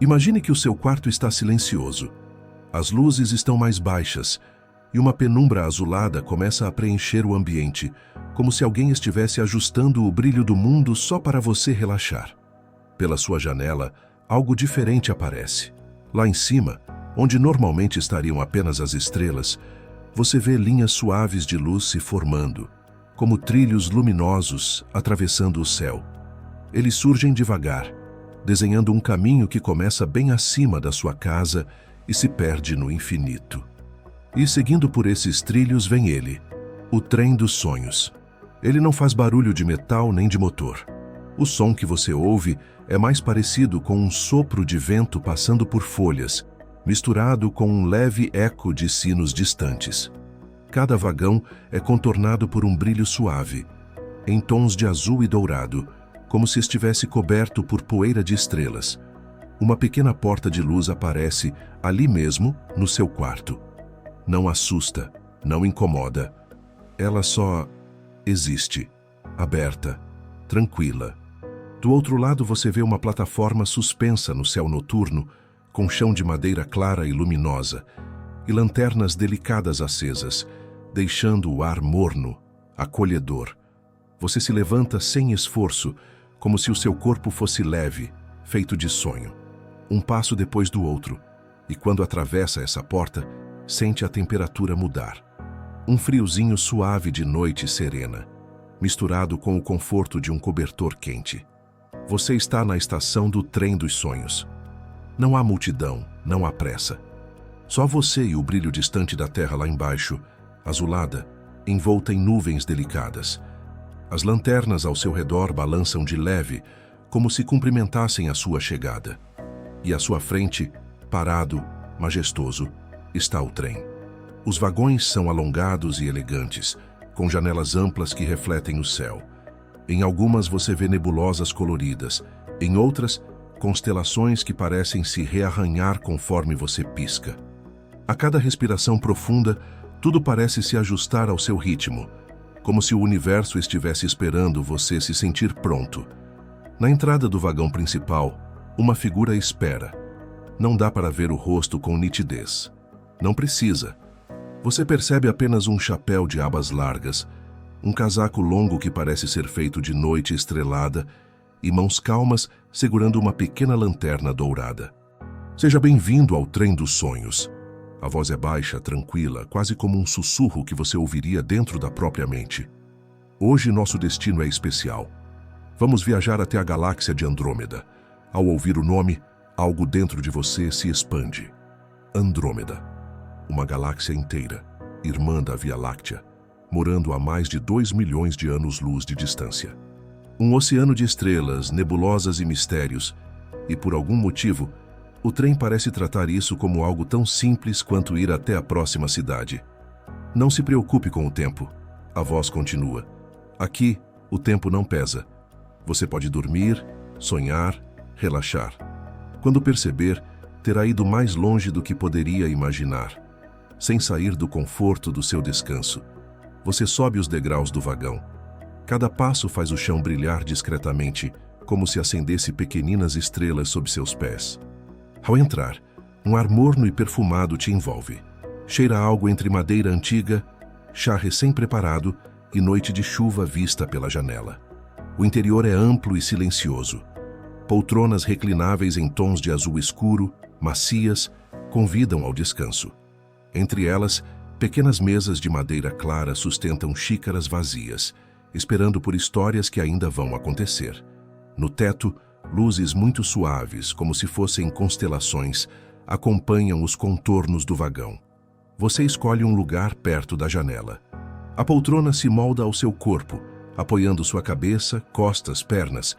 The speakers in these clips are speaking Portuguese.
Imagine que o seu quarto está silencioso. As luzes estão mais baixas e uma penumbra azulada começa a preencher o ambiente, como se alguém estivesse ajustando o brilho do mundo só para você relaxar. Pela sua janela, algo diferente aparece. Lá em cima, onde normalmente estariam apenas as estrelas, você vê linhas suaves de luz se formando, como trilhos luminosos atravessando o céu. Eles surgem devagar, desenhando um caminho que começa bem acima da sua casa e se perde no infinito. E seguindo por esses trilhos vem ele, o trem dos sonhos. Ele não faz barulho de metal nem de motor. O som que você ouve é mais parecido com um sopro de vento passando por folhas, misturado com um leve eco de sinos distantes. Cada vagão é contornado por um brilho suave, em tons de azul e dourado, como se estivesse coberto por poeira de estrelas. Uma pequena porta de luz aparece ali mesmo, no seu quarto. Não assusta, não incomoda. Ela só existe, aberta, tranquila. Do outro lado você vê uma plataforma suspensa no céu noturno, com chão de madeira clara e luminosa, e lanternas delicadas acesas, deixando o ar morno, acolhedor. Você se levanta sem esforço, como se o seu corpo fosse leve, feito de sonho. Um passo depois do outro, e quando atravessa essa porta, sente a temperatura mudar. Um friozinho suave de noite serena, misturado com o conforto de um cobertor quente. Você está na estação do trem dos sonhos. Não há multidão, não há pressa. Só você e o brilho distante da terra lá embaixo, azulada, envolta em nuvens delicadas. As lanternas ao seu redor balançam de leve, como se cumprimentassem a sua chegada. E à sua frente, parado, majestoso, está o trem. Os vagões são alongados e elegantes, com janelas amplas que refletem o céu. Em algumas você vê nebulosas coloridas, em outras, constelações que parecem se rearranhar conforme você pisca. A cada respiração profunda, tudo parece se ajustar ao seu ritmo, como se o universo estivesse esperando você se sentir pronto. Na entrada do vagão principal, uma figura espera. Não dá para ver o rosto com nitidez. Não precisa. Você percebe apenas um chapéu de abas largas, um casaco longo que parece ser feito de noite estrelada e mãos calmas segurando uma pequena lanterna dourada. Seja bem-vindo ao trem dos sonhos. A voz é baixa, tranquila, quase como um sussurro que você ouviria dentro da própria mente. Hoje nosso destino é especial. Vamos viajar até a galáxia de Andrômeda. Ao ouvir o nome, algo dentro de você se expande. Andrômeda. Uma galáxia inteira, irmã da Via Láctea, morando a mais de 2 milhões de anos-luz de distância. Um oceano de estrelas, nebulosas e mistérios, e por algum motivo, o trem parece tratar isso como algo tão simples quanto ir até a próxima cidade. Não se preocupe com o tempo. A voz continua. Aqui, o tempo não pesa. Você pode dormir, sonhar, relaxar. Quando perceber, terá ido mais longe do que poderia imaginar. Sem sair do conforto do seu descanso. Você sobe os degraus do vagão. Cada passo faz o chão brilhar discretamente, como se acendesse pequeninas estrelas sob seus pés. Ao entrar, um ar morno e perfumado te envolve. Cheira algo entre madeira antiga, chá recém-preparado e noite de chuva vista pela janela. O interior é amplo e silencioso. Poltronas reclináveis em tons de azul escuro, macias, convidam ao descanso. Entre elas, pequenas mesas de madeira clara sustentam xícaras vazias, esperando por histórias que ainda vão acontecer. No teto, luzes muito suaves, como se fossem constelações, acompanham os contornos do vagão. Você escolhe um lugar perto da janela. A poltrona se molda ao seu corpo, apoiando sua cabeça, costas, pernas.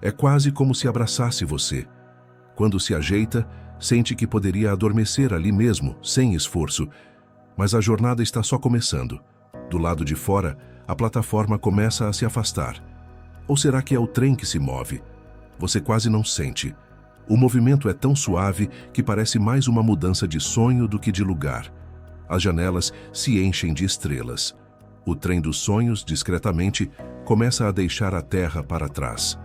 É quase como se abraçasse você. Quando se ajeita, sente que poderia adormecer ali mesmo, sem esforço. Mas a jornada está só começando. Do lado de fora, a plataforma começa a se afastar. Ou será que é o trem que se move? Você quase não sente. O movimento é tão suave que parece mais uma mudança de sonho do que de lugar. As janelas se enchem de estrelas. O trem dos sonhos, discretamente, começa a deixar a terra para trás.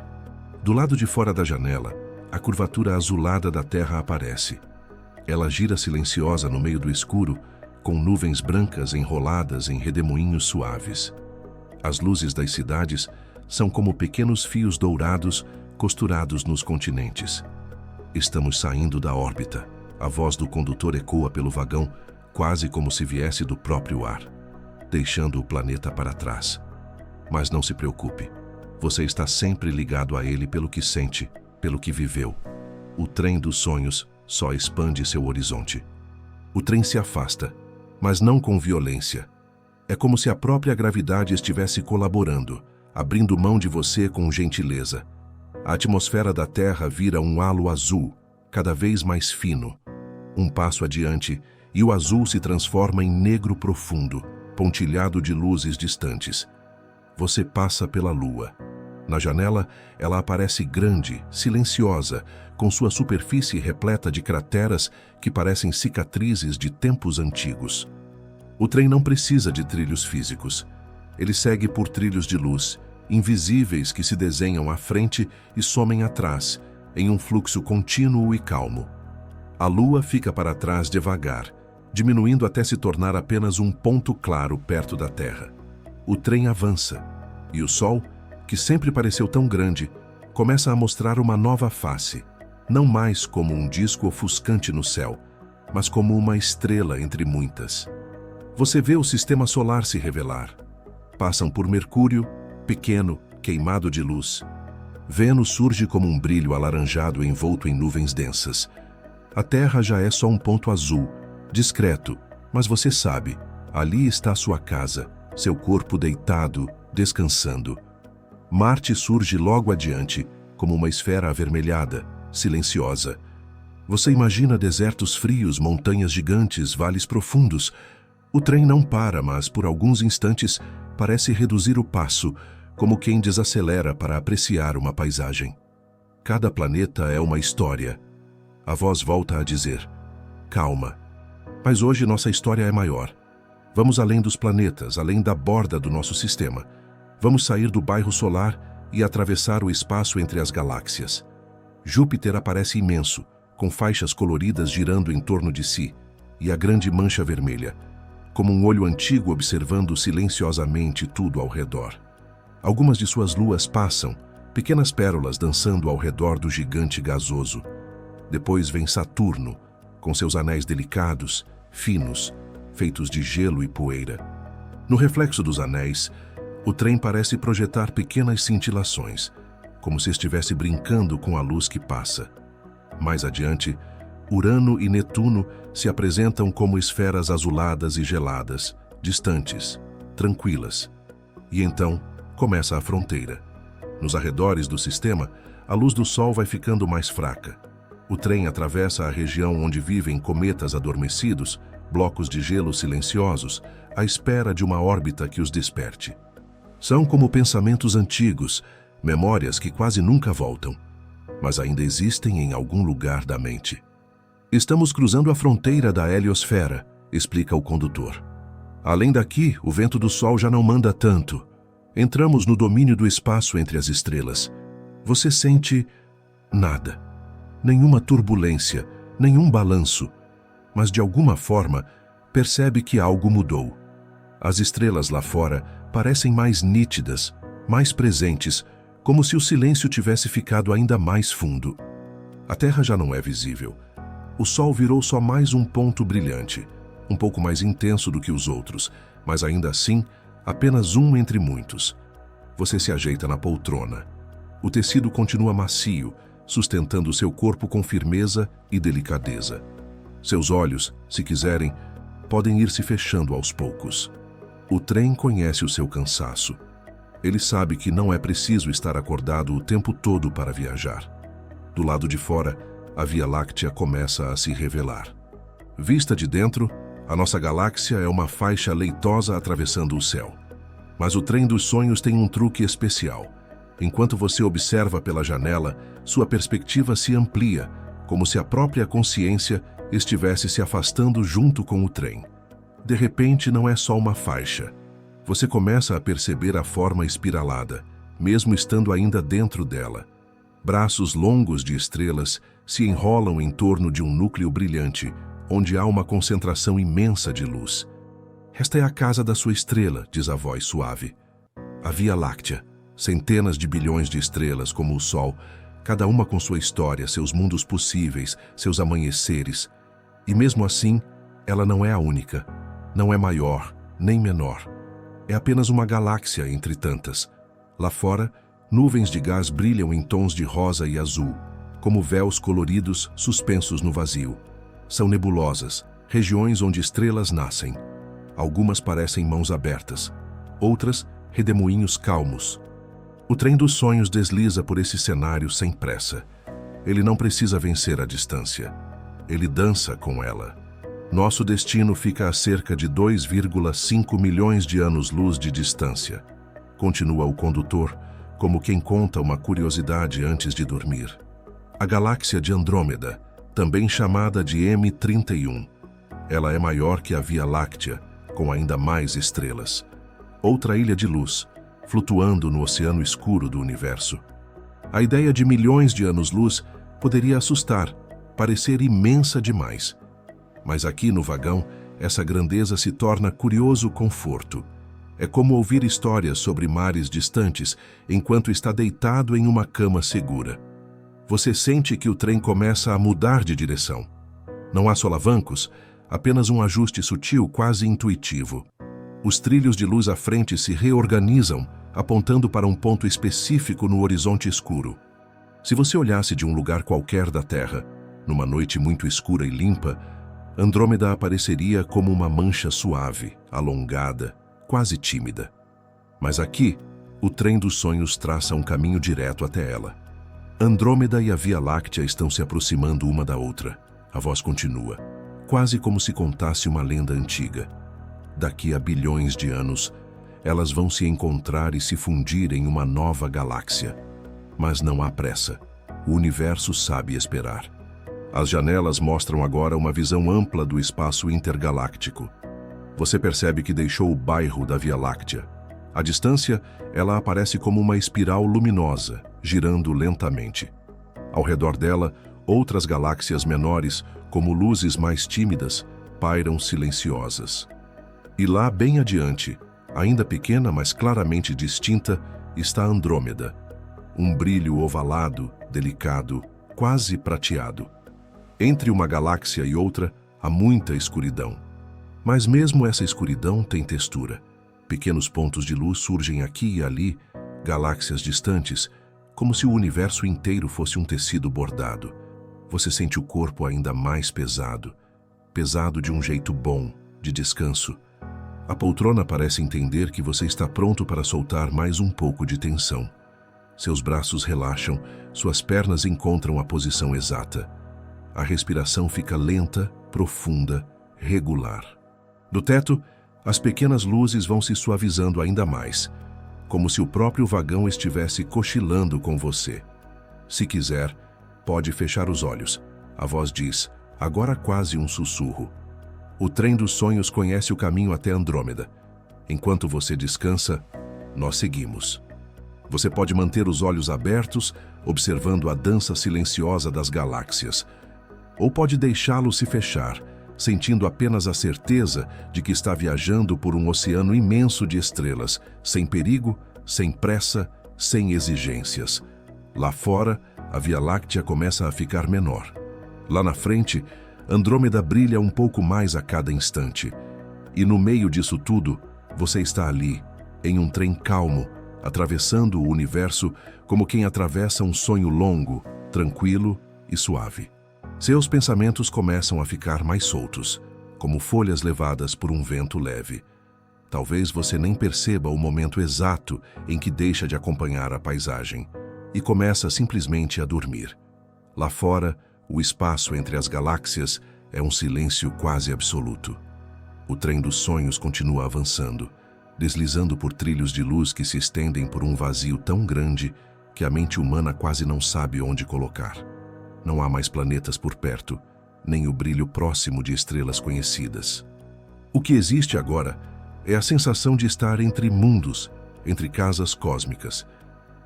Do lado de fora da janela, a curvatura azulada da Terra aparece. Ela gira silenciosa no meio do escuro, com nuvens brancas enroladas em redemoinhos suaves. As luzes das cidades são como pequenos fios dourados costurados nos continentes. Estamos saindo da órbita. A voz do condutor ecoa pelo vagão, quase como se viesse do próprio ar, deixando o planeta para trás. Mas não se preocupe. Você está sempre ligado a ele pelo que sente, pelo que viveu. O trem dos sonhos só expande seu horizonte. O trem se afasta, mas não com violência. É como se a própria gravidade estivesse colaborando, abrindo mão de você com gentileza. A atmosfera da Terra vira um halo azul, cada vez mais fino. Um passo adiante, e o azul se transforma em negro profundo, pontilhado de luzes distantes. Você passa pela Lua. Na janela, ela aparece grande, silenciosa, com sua superfície repleta de crateras que parecem cicatrizes de tempos antigos. O trem não precisa de trilhos físicos. Ele segue por trilhos de luz, invisíveis que se desenham à frente e somem atrás, em um fluxo contínuo e calmo. A Lua fica para trás devagar, diminuindo até se tornar apenas um ponto claro perto da Terra. O trem avança, e o Sol, que sempre pareceu tão grande, começa a mostrar uma nova face, não mais como um disco ofuscante no céu, mas como uma estrela entre muitas. Você vê o sistema solar se revelar. Passam por Mercúrio, pequeno, queimado de luz. Vênus surge como um brilho alaranjado envolto em nuvens densas. A Terra já é só um ponto azul, discreto, mas você sabe, ali está sua casa, seu corpo deitado, descansando. Marte surge logo adiante, como uma esfera avermelhada, silenciosa. Você imagina desertos frios, montanhas gigantes, vales profundos. O trem não para, mas por alguns instantes parece reduzir o passo, como quem desacelera para apreciar uma paisagem. Cada planeta é uma história. A voz volta a dizer: calma. Mas hoje nossa história é maior. Vamos além dos planetas, além da borda do nosso sistema. Vamos sair do bairro solar e atravessar o espaço entre as galáxias. Júpiter aparece imenso, com faixas coloridas girando em torno de si, e a grande mancha vermelha, como um olho antigo observando silenciosamente tudo ao redor. Algumas de suas luas passam, pequenas pérolas dançando ao redor do gigante gasoso. Depois vem Saturno, com seus anéis delicados, finos, feitos de gelo e poeira. No reflexo dos anéis, o trem parece projetar pequenas cintilações, como se estivesse brincando com a luz que passa. Mais adiante, Urano e Netuno se apresentam como esferas azuladas e geladas, distantes, tranquilas. E então, começa a fronteira. Nos arredores do sistema, a luz do Sol vai ficando mais fraca. O trem atravessa a região onde vivem cometas adormecidos, blocos de gelo silenciosos, à espera de uma órbita que os desperte. São como pensamentos antigos, memórias que quase nunca voltam, mas ainda existem em algum lugar da mente. Estamos cruzando a fronteira da heliosfera, explica o condutor. Além daqui, o vento do Sol já não manda tanto. Entramos no domínio do espaço entre as estrelas. Você sente nada. Nenhuma turbulência, nenhum balanço. Mas de alguma forma, percebe que algo mudou. As estrelas lá fora parecem mais nítidas, mais presentes, como se o silêncio tivesse ficado ainda mais fundo. A Terra já não é visível. O Sol virou só mais um ponto brilhante, um pouco mais intenso do que os outros, mas ainda assim, apenas um entre muitos. Você se ajeita na poltrona. O tecido continua macio, sustentando seu corpo com firmeza e delicadeza. Seus olhos, se quiserem, podem ir se fechando aos poucos. O trem conhece o seu cansaço. Ele sabe que não é preciso estar acordado o tempo todo para viajar. Do lado de fora, a Via Láctea começa a se revelar. Vista de dentro, a nossa galáxia é uma faixa leitosa atravessando o céu. Mas o trem dos sonhos tem um truque especial. Enquanto você observa pela janela, sua perspectiva se amplia, como se a própria consciência estivesse se afastando junto com o trem. De repente, não é só uma faixa. Você começa a perceber a forma espiralada, mesmo estando ainda dentro dela. Braços longos de estrelas se enrolam em torno de um núcleo brilhante, onde há uma concentração imensa de luz. Esta é a casa da sua estrela, diz a voz suave. A Via Láctea, centenas de bilhões de estrelas como o Sol, cada uma com sua história, seus mundos possíveis, seus amanheceres. E mesmo assim, ela não é a única, não é maior, nem menor. É apenas uma galáxia entre tantas. Lá fora, nuvens de gás brilham em tons de rosa e azul, como véus coloridos suspensos no vazio. São nebulosas, regiões onde estrelas nascem. Algumas parecem mãos abertas, outras redemoinhos calmos. O trem dos sonhos desliza por esse cenário sem pressa. Ele não precisa vencer a distância. Ele dança com ela. Nosso destino fica a cerca de 2,5 milhões de anos-luz de distância. Continua o condutor, como quem conta uma curiosidade antes de dormir. A galáxia de Andrômeda, também chamada de M31. Ela é maior que a Via Láctea, com ainda mais estrelas. Outra ilha de luz, flutuando no oceano escuro do universo. A ideia de milhões de anos-luz poderia assustar, parecer imensa demais. Mas aqui no vagão, essa grandeza se torna curioso conforto. É como ouvir histórias sobre mares distantes enquanto está deitado em uma cama segura. Você sente que o trem começa a mudar de direção. Não há solavancos, apenas um ajuste sutil, quase intuitivo. Os trilhos de luz à frente se reorganizam, apontando para um ponto específico no horizonte escuro. Se você olhasse de um lugar qualquer da Terra, numa noite muito escura e limpa, Andrômeda apareceria como uma mancha suave, alongada, quase tímida. Mas aqui, o trem dos sonhos traça um caminho direto até ela. Andrômeda e a Via Láctea estão se aproximando uma da outra. A voz continua, quase como se contasse uma lenda antiga. Daqui a bilhões de anos, elas vão se encontrar e se fundir em uma nova galáxia. Mas não há pressa. O universo sabe esperar. As janelas mostram agora uma visão ampla do espaço intergaláctico. Você percebe que deixou o bairro da Via Láctea. À distância, ela aparece como uma espiral luminosa, girando lentamente. Ao redor dela, outras galáxias menores, como luzes mais tímidas, pairam silenciosas. E lá, bem adiante, ainda pequena, mas claramente distinta, está Andrômeda. Um brilho ovalado, delicado, quase prateado. Entre uma galáxia e outra, há muita escuridão. Mas mesmo essa escuridão tem textura. Pequenos pontos de luz surgem aqui e ali, galáxias distantes, como se o universo inteiro fosse um tecido bordado. Você sente o corpo ainda mais pesado. Pesado de um jeito bom, de descanso. A poltrona parece entender que você está pronto para soltar mais um pouco de tensão. Seus braços relaxam, suas pernas encontram a posição exata. A respiração fica lenta, profunda, regular. Do teto, as pequenas luzes vão se suavizando ainda mais, como se o próprio vagão estivesse cochilando com você. Se quiser, pode fechar os olhos. A voz diz, agora quase um sussurro. O trem dos sonhos conhece o caminho até Andrômeda. Enquanto você descansa, nós seguimos. Você pode manter os olhos abertos, observando a dança silenciosa das galáxias. Ou pode deixá-los se fechar, sentindo apenas a certeza de que está viajando por um oceano imenso de estrelas, sem perigo, sem pressa, sem exigências. Lá fora, a Via Láctea começa a ficar menor. Lá na frente, Andrômeda brilha um pouco mais a cada instante. E no meio disso tudo, você está ali, em um trem calmo, atravessando o universo como quem atravessa um sonho longo, tranquilo e suave. Seus pensamentos começam a ficar mais soltos, como folhas levadas por um vento leve. Talvez você nem perceba o momento exato em que deixa de acompanhar a paisagem e começa simplesmente a dormir. Lá fora, o espaço entre as galáxias é um silêncio quase absoluto. O trem dos sonhos continua avançando, deslizando por trilhos de luz que se estendem por um vazio tão grande que a mente humana quase não sabe onde colocar. Não há mais planetas por perto, nem o brilho próximo de estrelas conhecidas. O que existe agora é a sensação de estar entre mundos, entre casas cósmicas.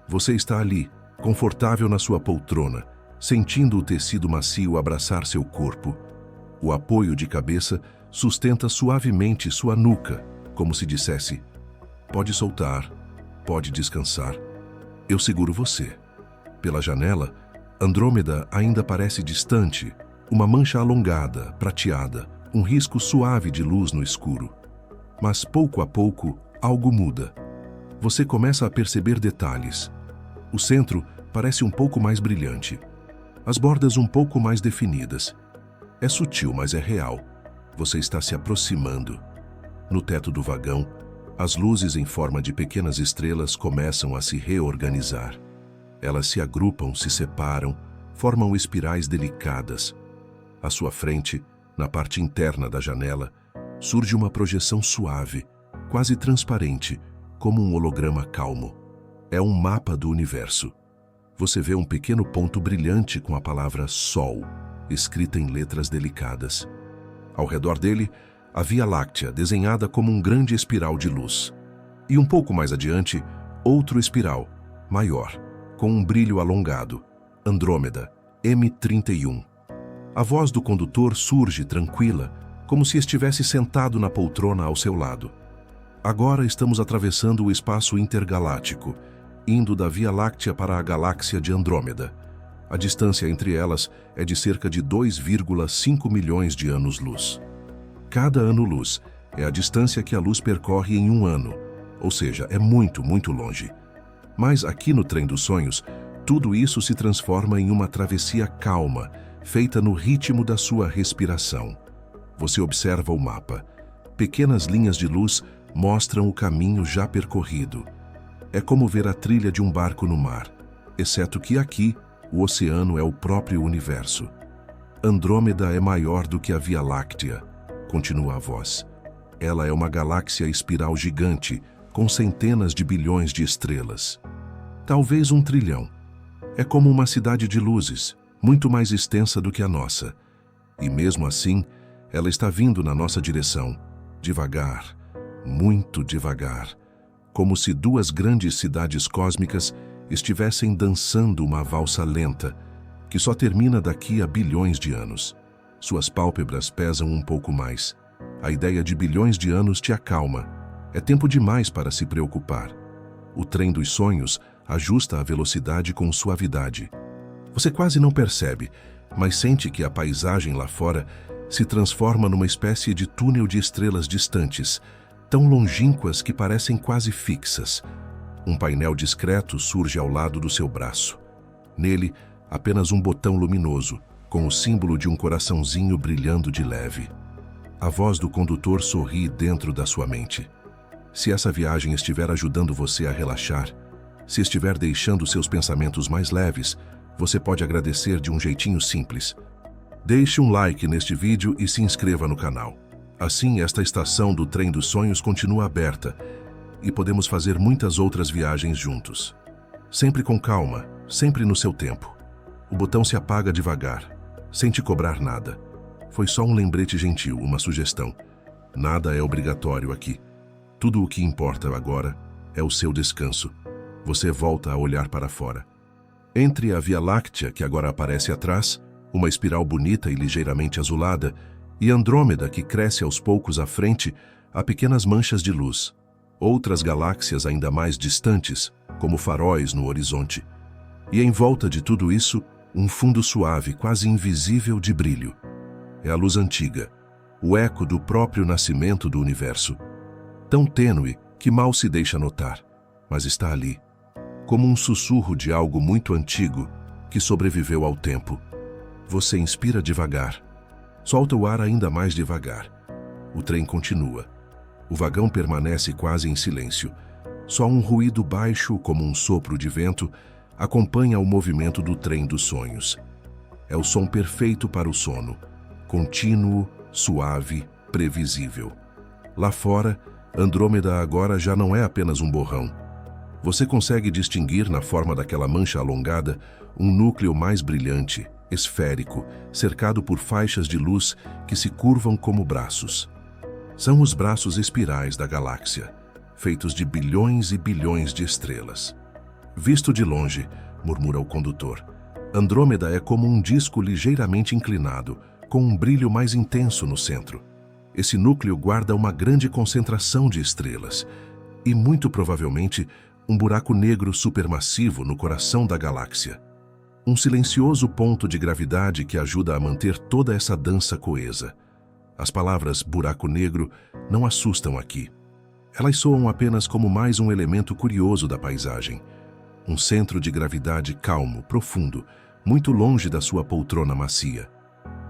Você está ali, confortável na sua poltrona, sentindo o tecido macio abraçar seu corpo. O apoio de cabeça sustenta suavemente sua nuca, como se dissesse: pode soltar, pode descansar. Eu seguro você. Pela janela, Andrômeda ainda parece distante, uma mancha alongada, prateada, um risco suave de luz no escuro. Mas pouco a pouco, algo muda. Você começa a perceber detalhes. O centro parece um pouco mais brilhante. As bordas um pouco mais definidas. É sutil, mas é real. Você está se aproximando. No teto do vagão, as luzes em forma de pequenas estrelas começam a se reorganizar. Elas se agrupam, se separam, formam espirais delicadas. À sua frente, na parte interna da janela, surge uma projeção suave, quase transparente, como um holograma calmo. É um mapa do universo. Você vê um pequeno ponto brilhante com a palavra Sol, escrita em letras delicadas. Ao redor dele, a Via Láctea, desenhada como um grande espiral de luz. E um pouco mais adiante, outro espiral, maior, com um brilho alongado, Andrômeda, M31. A voz do condutor surge tranquila, como se estivesse sentado na poltrona ao seu lado. Agora estamos atravessando o espaço intergaláctico, indo da Via Láctea para a galáxia de Andrômeda. A distância entre elas é de cerca de 2,5 milhões de anos-luz. Cada ano-luz é a distância que a luz percorre em um ano, ou seja, é muito, muito longe. Mas aqui no Trem dos Sonhos, tudo isso se transforma em uma travessia calma, feita no ritmo da sua respiração. Você observa o mapa. Pequenas linhas de luz mostram o caminho já percorrido. É como ver a trilha de um barco no mar, exceto que aqui, o oceano é o próprio universo. Andrômeda é maior do que a Via Láctea, continua a voz. Ela é uma galáxia espiral gigante, com centenas de bilhões de estrelas. Talvez 1 trilhão. É como uma cidade de luzes, muito mais extensa do que a nossa. E mesmo assim, ela está vindo na nossa direção, devagar, muito devagar, como se 2 grandes cidades cósmicas estivessem dançando uma valsa lenta, que só termina daqui a bilhões de anos. Suas pálpebras pesam um pouco mais. A ideia de bilhões de anos te acalma. É tempo demais para se preocupar. O Trem dos Sonhos ajusta a velocidade com suavidade. Você quase não percebe, mas sente que a paisagem lá fora se transforma numa espécie de túnel de estrelas distantes, tão longínquas que parecem quase fixas. Um painel discreto surge ao lado do seu braço. Nele, apenas um botão luminoso, com o símbolo de um coraçãozinho brilhando de leve. A voz do condutor sorri dentro da sua mente. Se essa viagem estiver ajudando você a relaxar, se estiver deixando seus pensamentos mais leves, você pode agradecer de um jeitinho simples. Deixe um like neste vídeo e se inscreva no canal. Assim, esta estação do Trem dos Sonhos continua aberta e podemos fazer muitas outras viagens juntos. Sempre com calma, sempre no seu tempo. O botão se apaga devagar, sem te cobrar nada. Foi só um lembrete gentil, uma sugestão. Nada é obrigatório aqui. Tudo o que importa agora é o seu descanso. Você volta a olhar para fora. Entre a Via Láctea, que agora aparece atrás, uma espiral bonita e ligeiramente azulada, e Andrômeda, que cresce aos poucos à frente, há pequenas manchas de luz. Outras galáxias ainda mais distantes, como faróis no horizonte. E em volta de tudo isso, um fundo suave, quase invisível de brilho. É a luz antiga, o eco do próprio nascimento do universo. Tão tênue que mal se deixa notar, mas está ali, como um sussurro de algo muito antigo que sobreviveu ao tempo. Você inspira devagar, solta o ar ainda mais devagar. O trem continua. O vagão permanece quase em silêncio. Só um ruído baixo, como um sopro de vento, acompanha o movimento do Trem dos Sonhos. É o som perfeito para o sono, contínuo, suave, previsível. Lá fora, Andrômeda agora já não é apenas um borrão. Você consegue distinguir na forma daquela mancha alongada um núcleo mais brilhante, esférico, cercado por faixas de luz que se curvam como braços. São os braços espirais da galáxia, feitos de bilhões e bilhões de estrelas. Visto de longe, murmura o condutor. Andrômeda é como um disco ligeiramente inclinado, com um brilho mais intenso no centro. Esse núcleo guarda uma grande concentração de estrelas e, muito provavelmente, um buraco negro supermassivo no coração da galáxia. Um silencioso ponto de gravidade que ajuda a manter toda essa dança coesa. As palavras buraco negro não assustam aqui. Elas soam apenas como mais um elemento curioso da paisagem. Um centro de gravidade calmo, profundo, muito longe da sua poltrona macia.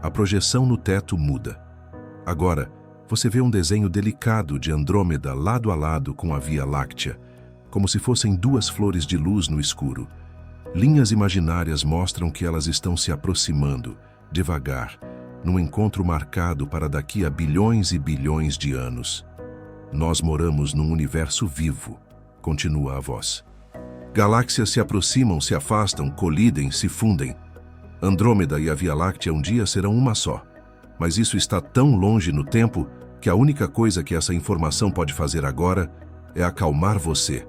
A projeção no teto muda. Agora, você vê um desenho delicado de Andrômeda lado a lado com a Via Láctea, como se fossem duas flores de luz no escuro. Linhas imaginárias mostram que elas estão se aproximando, devagar, num encontro marcado para daqui a bilhões e bilhões de anos. Nós moramos num universo vivo, continua a voz. Galáxias se aproximam, se afastam, colidem, se fundem. Andrômeda e a Via Láctea um dia serão uma só. Mas isso está tão longe no tempo que a única coisa que essa informação pode fazer agora é acalmar você.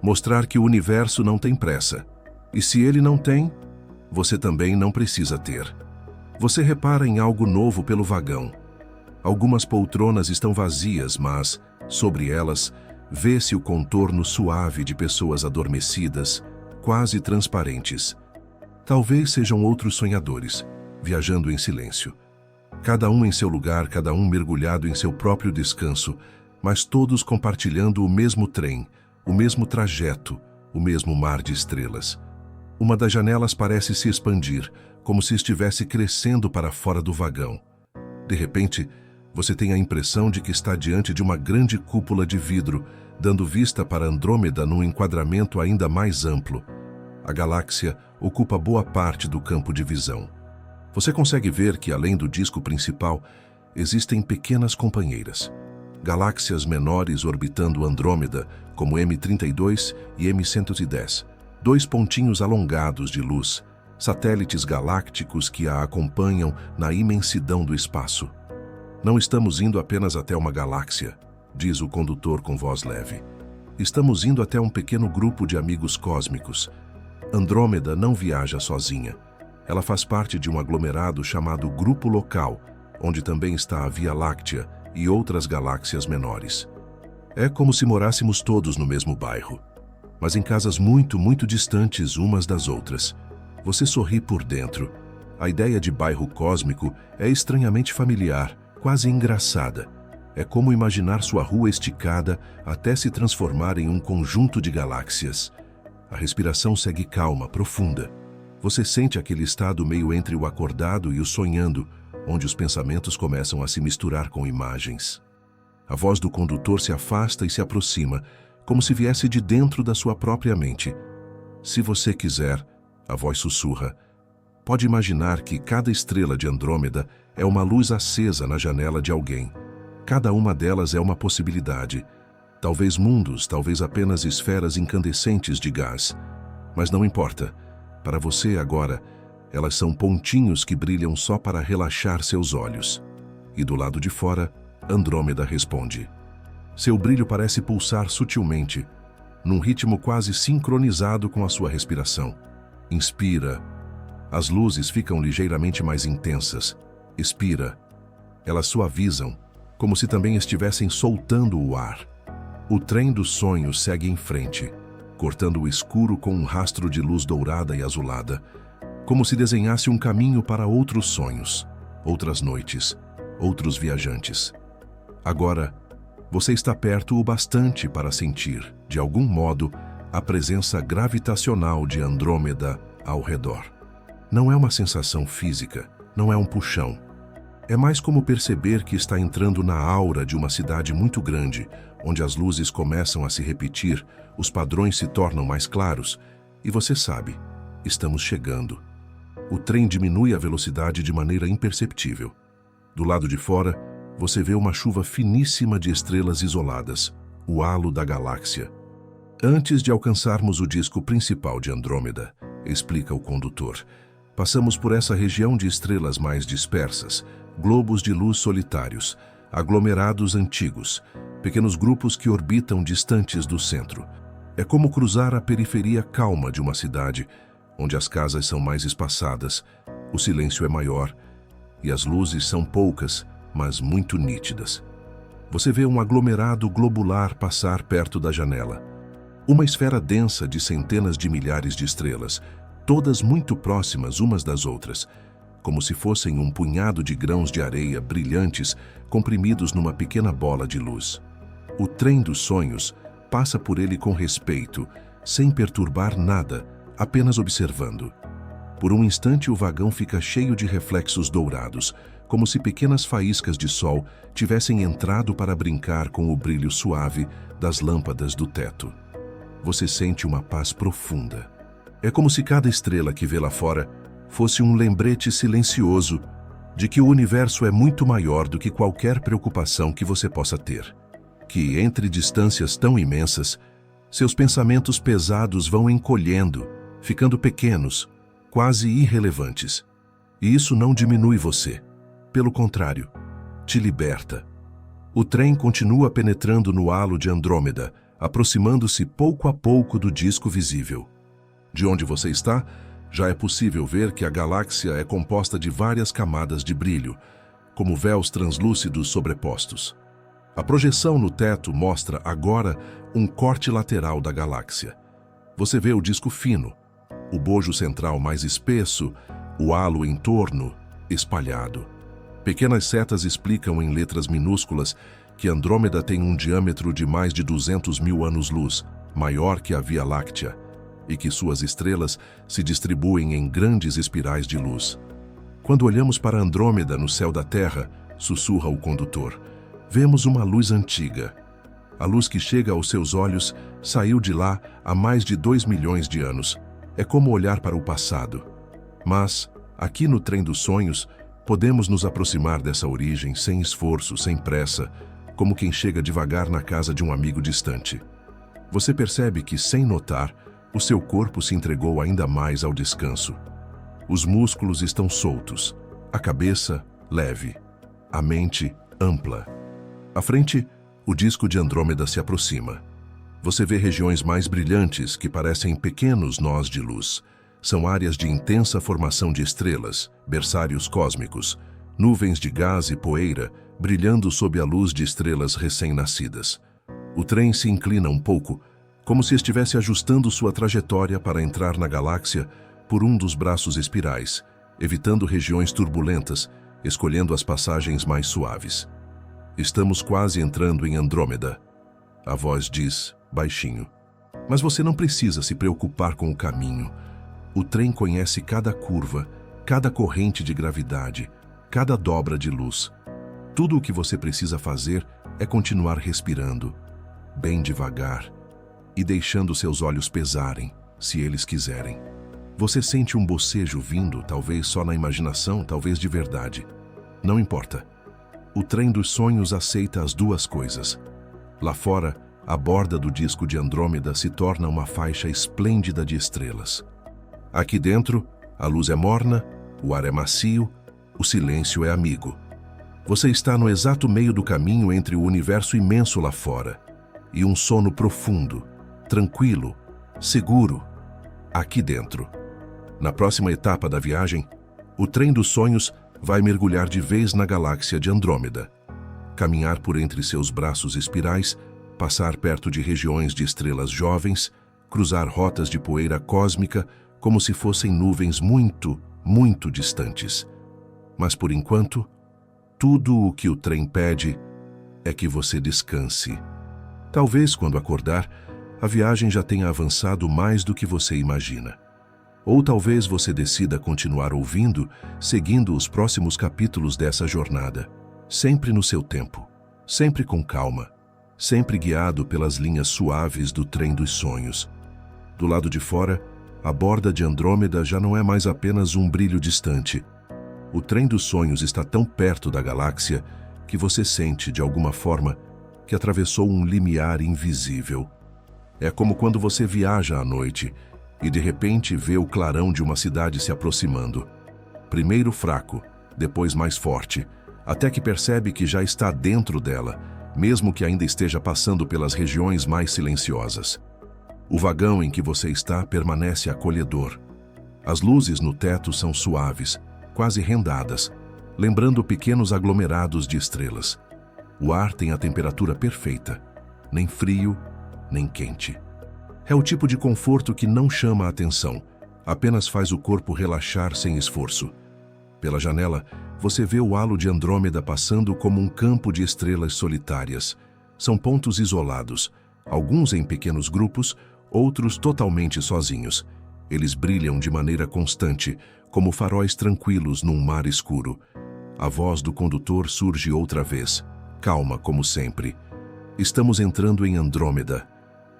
Mostrar que o universo não tem pressa. E se ele não tem, você também não precisa ter. Você repara em algo novo pelo vagão. Algumas poltronas estão vazias, mas, sobre elas, vê-se o contorno suave de pessoas adormecidas, quase transparentes. Talvez sejam outros sonhadores, viajando em silêncio. Cada um em seu lugar, cada um mergulhado em seu próprio descanso, mas todos compartilhando o mesmo trem, o mesmo trajeto, o mesmo mar de estrelas. Uma das janelas parece se expandir, como se estivesse crescendo para fora do vagão. De repente, você tem a impressão de que está diante de uma grande cúpula de vidro, dando vista para Andrômeda num enquadramento ainda mais amplo. A galáxia ocupa boa parte do campo de visão. Você consegue ver que, além do disco principal, existem pequenas companheiras. Galáxias menores orbitando Andrômeda, como M32 e M110, dois pontinhos alongados de luz, satélites galácticos que a acompanham na imensidão do espaço. Não estamos indo apenas até uma galáxia, diz o condutor com voz leve. Estamos indo até um pequeno grupo de amigos cósmicos. Andrômeda não viaja sozinha. Ela faz parte de um aglomerado chamado Grupo Local, onde também está a Via Láctea e outras galáxias menores. É como se morássemos todos no mesmo bairro, mas em casas muito, muito distantes umas das outras. Você sorri por dentro. A ideia de bairro cósmico é estranhamente familiar, quase engraçada. É como imaginar sua rua esticada até se transformar em um conjunto de galáxias. A respiração segue calma, profunda. Você sente aquele estado meio entre o acordado e o sonhando, onde os pensamentos começam a se misturar com imagens. A voz do condutor se afasta e se aproxima, como se viesse de dentro da sua própria mente. Se você quiser, a voz sussurra, pode imaginar que cada estrela de Andrômeda é uma luz acesa na janela de alguém. Cada uma delas é uma possibilidade. Talvez mundos, talvez apenas esferas incandescentes de gás. Mas não importa. Para você agora, elas são pontinhos que brilham só para relaxar seus olhos. E do lado de fora, Andrômeda responde. Seu brilho parece pulsar sutilmente, num ritmo quase sincronizado com a sua respiração. Inspira. As luzes ficam ligeiramente mais intensas. Expira. Elas suavizam, como se também estivessem soltando o ar. O trem do sonho segue em frente, cortando o escuro com um rastro de luz dourada e azulada, como se desenhasse um caminho para outros sonhos, outras noites, outros viajantes. Agora, você está perto o bastante para sentir, de algum modo, a presença gravitacional de Andrômeda ao redor. Não é uma sensação física, não é um puxão. É mais como perceber que está entrando na aura de uma cidade muito grande, onde as luzes começam a se repetir, os padrões se tornam mais claros, e você sabe, estamos chegando. O trem diminui a velocidade de maneira imperceptível. Do lado de fora, você vê uma chuva finíssima de estrelas isoladas, o halo da galáxia. Antes de alcançarmos o disco principal de Andrômeda, explica o condutor, passamos por essa região de estrelas mais dispersas, globos de luz solitários, aglomerados antigos, pequenos grupos que orbitam distantes do centro. É como cruzar a periferia calma de uma cidade, onde as casas são mais espaçadas, o silêncio é maior e as luzes são poucas, mas muito nítidas. Você vê um aglomerado globular passar perto da janela. Uma esfera densa de centenas de milhares de estrelas, todas muito próximas umas das outras, como se fossem um punhado de grãos de areia brilhantes comprimidos numa pequena bola de luz. O trem dos sonhos passa por ele com respeito, sem perturbar nada, apenas observando. Por um instante o vagão fica cheio de reflexos dourados, como se pequenas faíscas de sol tivessem entrado para brincar com o brilho suave das lâmpadas do teto. Você sente uma paz profunda. É como se cada estrela que vê lá fora fosse um lembrete silencioso de que o universo é muito maior do que qualquer preocupação que você possa ter. Que, entre distâncias tão imensas, seus pensamentos pesados vão encolhendo, ficando pequenos, quase irrelevantes. E isso não diminui você. Pelo contrário, te liberta. O trem continua penetrando no halo de Andrômeda, aproximando-se pouco a pouco do disco visível. De onde você está, já é possível ver que a galáxia é composta de várias camadas de brilho, como véus translúcidos sobrepostos. A projeção no teto mostra agora um corte lateral da galáxia. Você vê o disco fino, o bojo central mais espesso, o halo em torno, espalhado. Pequenas setas explicam em letras minúsculas que Andrômeda tem um diâmetro de mais de 200 mil anos-luz, maior que a Via Láctea, e que suas estrelas se distribuem em grandes espirais de luz. Quando olhamos para Andrômeda no céu da Terra, sussurra o condutor, vemos uma luz antiga. A luz que chega aos seus olhos saiu de lá há mais de 2 milhões de anos. É como olhar para o passado. Mas, aqui no Trem dos Sonhos, podemos nos aproximar dessa origem sem esforço, sem pressa, como quem chega devagar na casa de um amigo distante. Você percebe que, sem notar, o seu corpo se entregou ainda mais ao descanso. Os músculos estão soltos, a cabeça leve, a mente ampla. À frente, o disco de Andrômeda se aproxima. Você vê regiões mais brilhantes que parecem pequenos nós de luz. São áreas de intensa formação de estrelas, berçários cósmicos, nuvens de gás e poeira brilhando sob a luz de estrelas recém-nascidas. O trem se inclina um pouco, como se estivesse ajustando sua trajetória para entrar na galáxia por um dos braços espirais, evitando regiões turbulentas, escolhendo as passagens mais suaves. Estamos quase entrando em Andrômeda. A voz diz, baixinho. Mas você não precisa se preocupar com o caminho. O trem conhece cada curva, cada corrente de gravidade, cada dobra de luz. Tudo o que você precisa fazer é continuar respirando, bem devagar, e deixando seus olhos pesarem, se eles quiserem. Você sente um bocejo vindo, talvez só na imaginação, talvez de verdade. Não importa. O Trem dos Sonhos aceita as duas coisas. Lá fora, a borda do disco de Andrômeda se torna uma faixa esplêndida de estrelas. Aqui dentro, a luz é morna, o ar é macio, o silêncio é amigo. Você está no exato meio do caminho entre o universo imenso lá fora e um sono profundo, tranquilo, seguro, aqui dentro. Na próxima etapa da viagem, o Trem dos Sonhos vai mergulhar de vez na galáxia de Andrômeda, caminhar por entre seus braços espirais, passar perto de regiões de estrelas jovens, cruzar rotas de poeira cósmica como se fossem nuvens muito, muito distantes. Mas por enquanto, tudo o que o trem pede é que você descanse. Talvez, quando acordar, a viagem já tenha avançado mais do que você imagina. Ou talvez você decida continuar ouvindo, seguindo os próximos capítulos dessa jornada, sempre no seu tempo, sempre com calma, sempre guiado pelas linhas suaves do Trem dos Sonhos. Do lado de fora, a borda de Andrômeda já não é mais apenas um brilho distante. O Trem dos Sonhos está tão perto da galáxia que você sente, de alguma forma, que atravessou um limiar invisível. É como quando você viaja à noite e de repente vê o clarão de uma cidade se aproximando. Primeiro fraco, depois mais forte, até que percebe que já está dentro dela, mesmo que ainda esteja passando pelas regiões mais silenciosas. O vagão em que você está permanece acolhedor. As luzes no teto são suaves, quase rendadas, lembrando pequenos aglomerados de estrelas. O ar tem a temperatura perfeita, nem frio, nem quente. É o tipo de conforto que não chama a atenção, apenas faz o corpo relaxar sem esforço. Pela janela, você vê o halo de Andrômeda passando como um campo de estrelas solitárias. São pontos isolados, alguns em pequenos grupos, outros totalmente sozinhos. Eles brilham de maneira constante, como faróis tranquilos num mar escuro. A voz do condutor surge outra vez, calma como sempre. Estamos entrando em Andrômeda,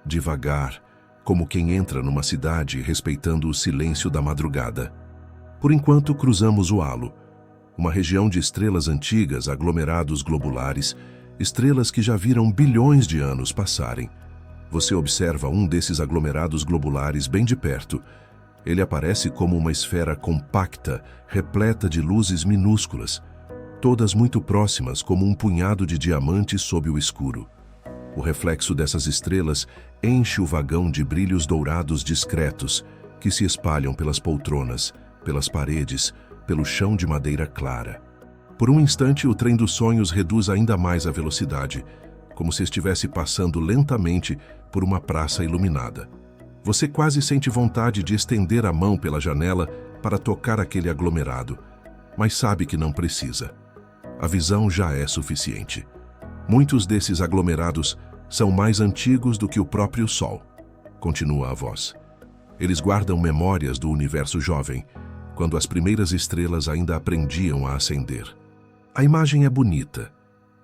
devagar, como quem entra numa cidade respeitando o silêncio da madrugada. Por enquanto, cruzamos o halo, uma região de estrelas antigas, aglomerados globulares, estrelas que já viram bilhões de anos passarem. Você observa um desses aglomerados globulares bem de perto. Ele aparece como uma esfera compacta, repleta de luzes minúsculas, todas muito próximas como um punhado de diamantes sob o escuro. O reflexo dessas estrelas enche o vagão de brilhos dourados discretos que se espalham pelas poltronas, pelas paredes, pelo chão de madeira clara. Por um instante, o trem dos sonhos reduz ainda mais a velocidade, como se estivesse passando lentamente por uma praça iluminada. Você quase sente vontade de estender a mão pela janela para tocar aquele aglomerado, mas sabe que não precisa. A visão já é suficiente. Muitos desses aglomerados são mais antigos do que o próprio Sol, continua a voz. Eles guardam memórias do universo jovem, quando as primeiras estrelas ainda aprendiam a acender. A imagem é bonita.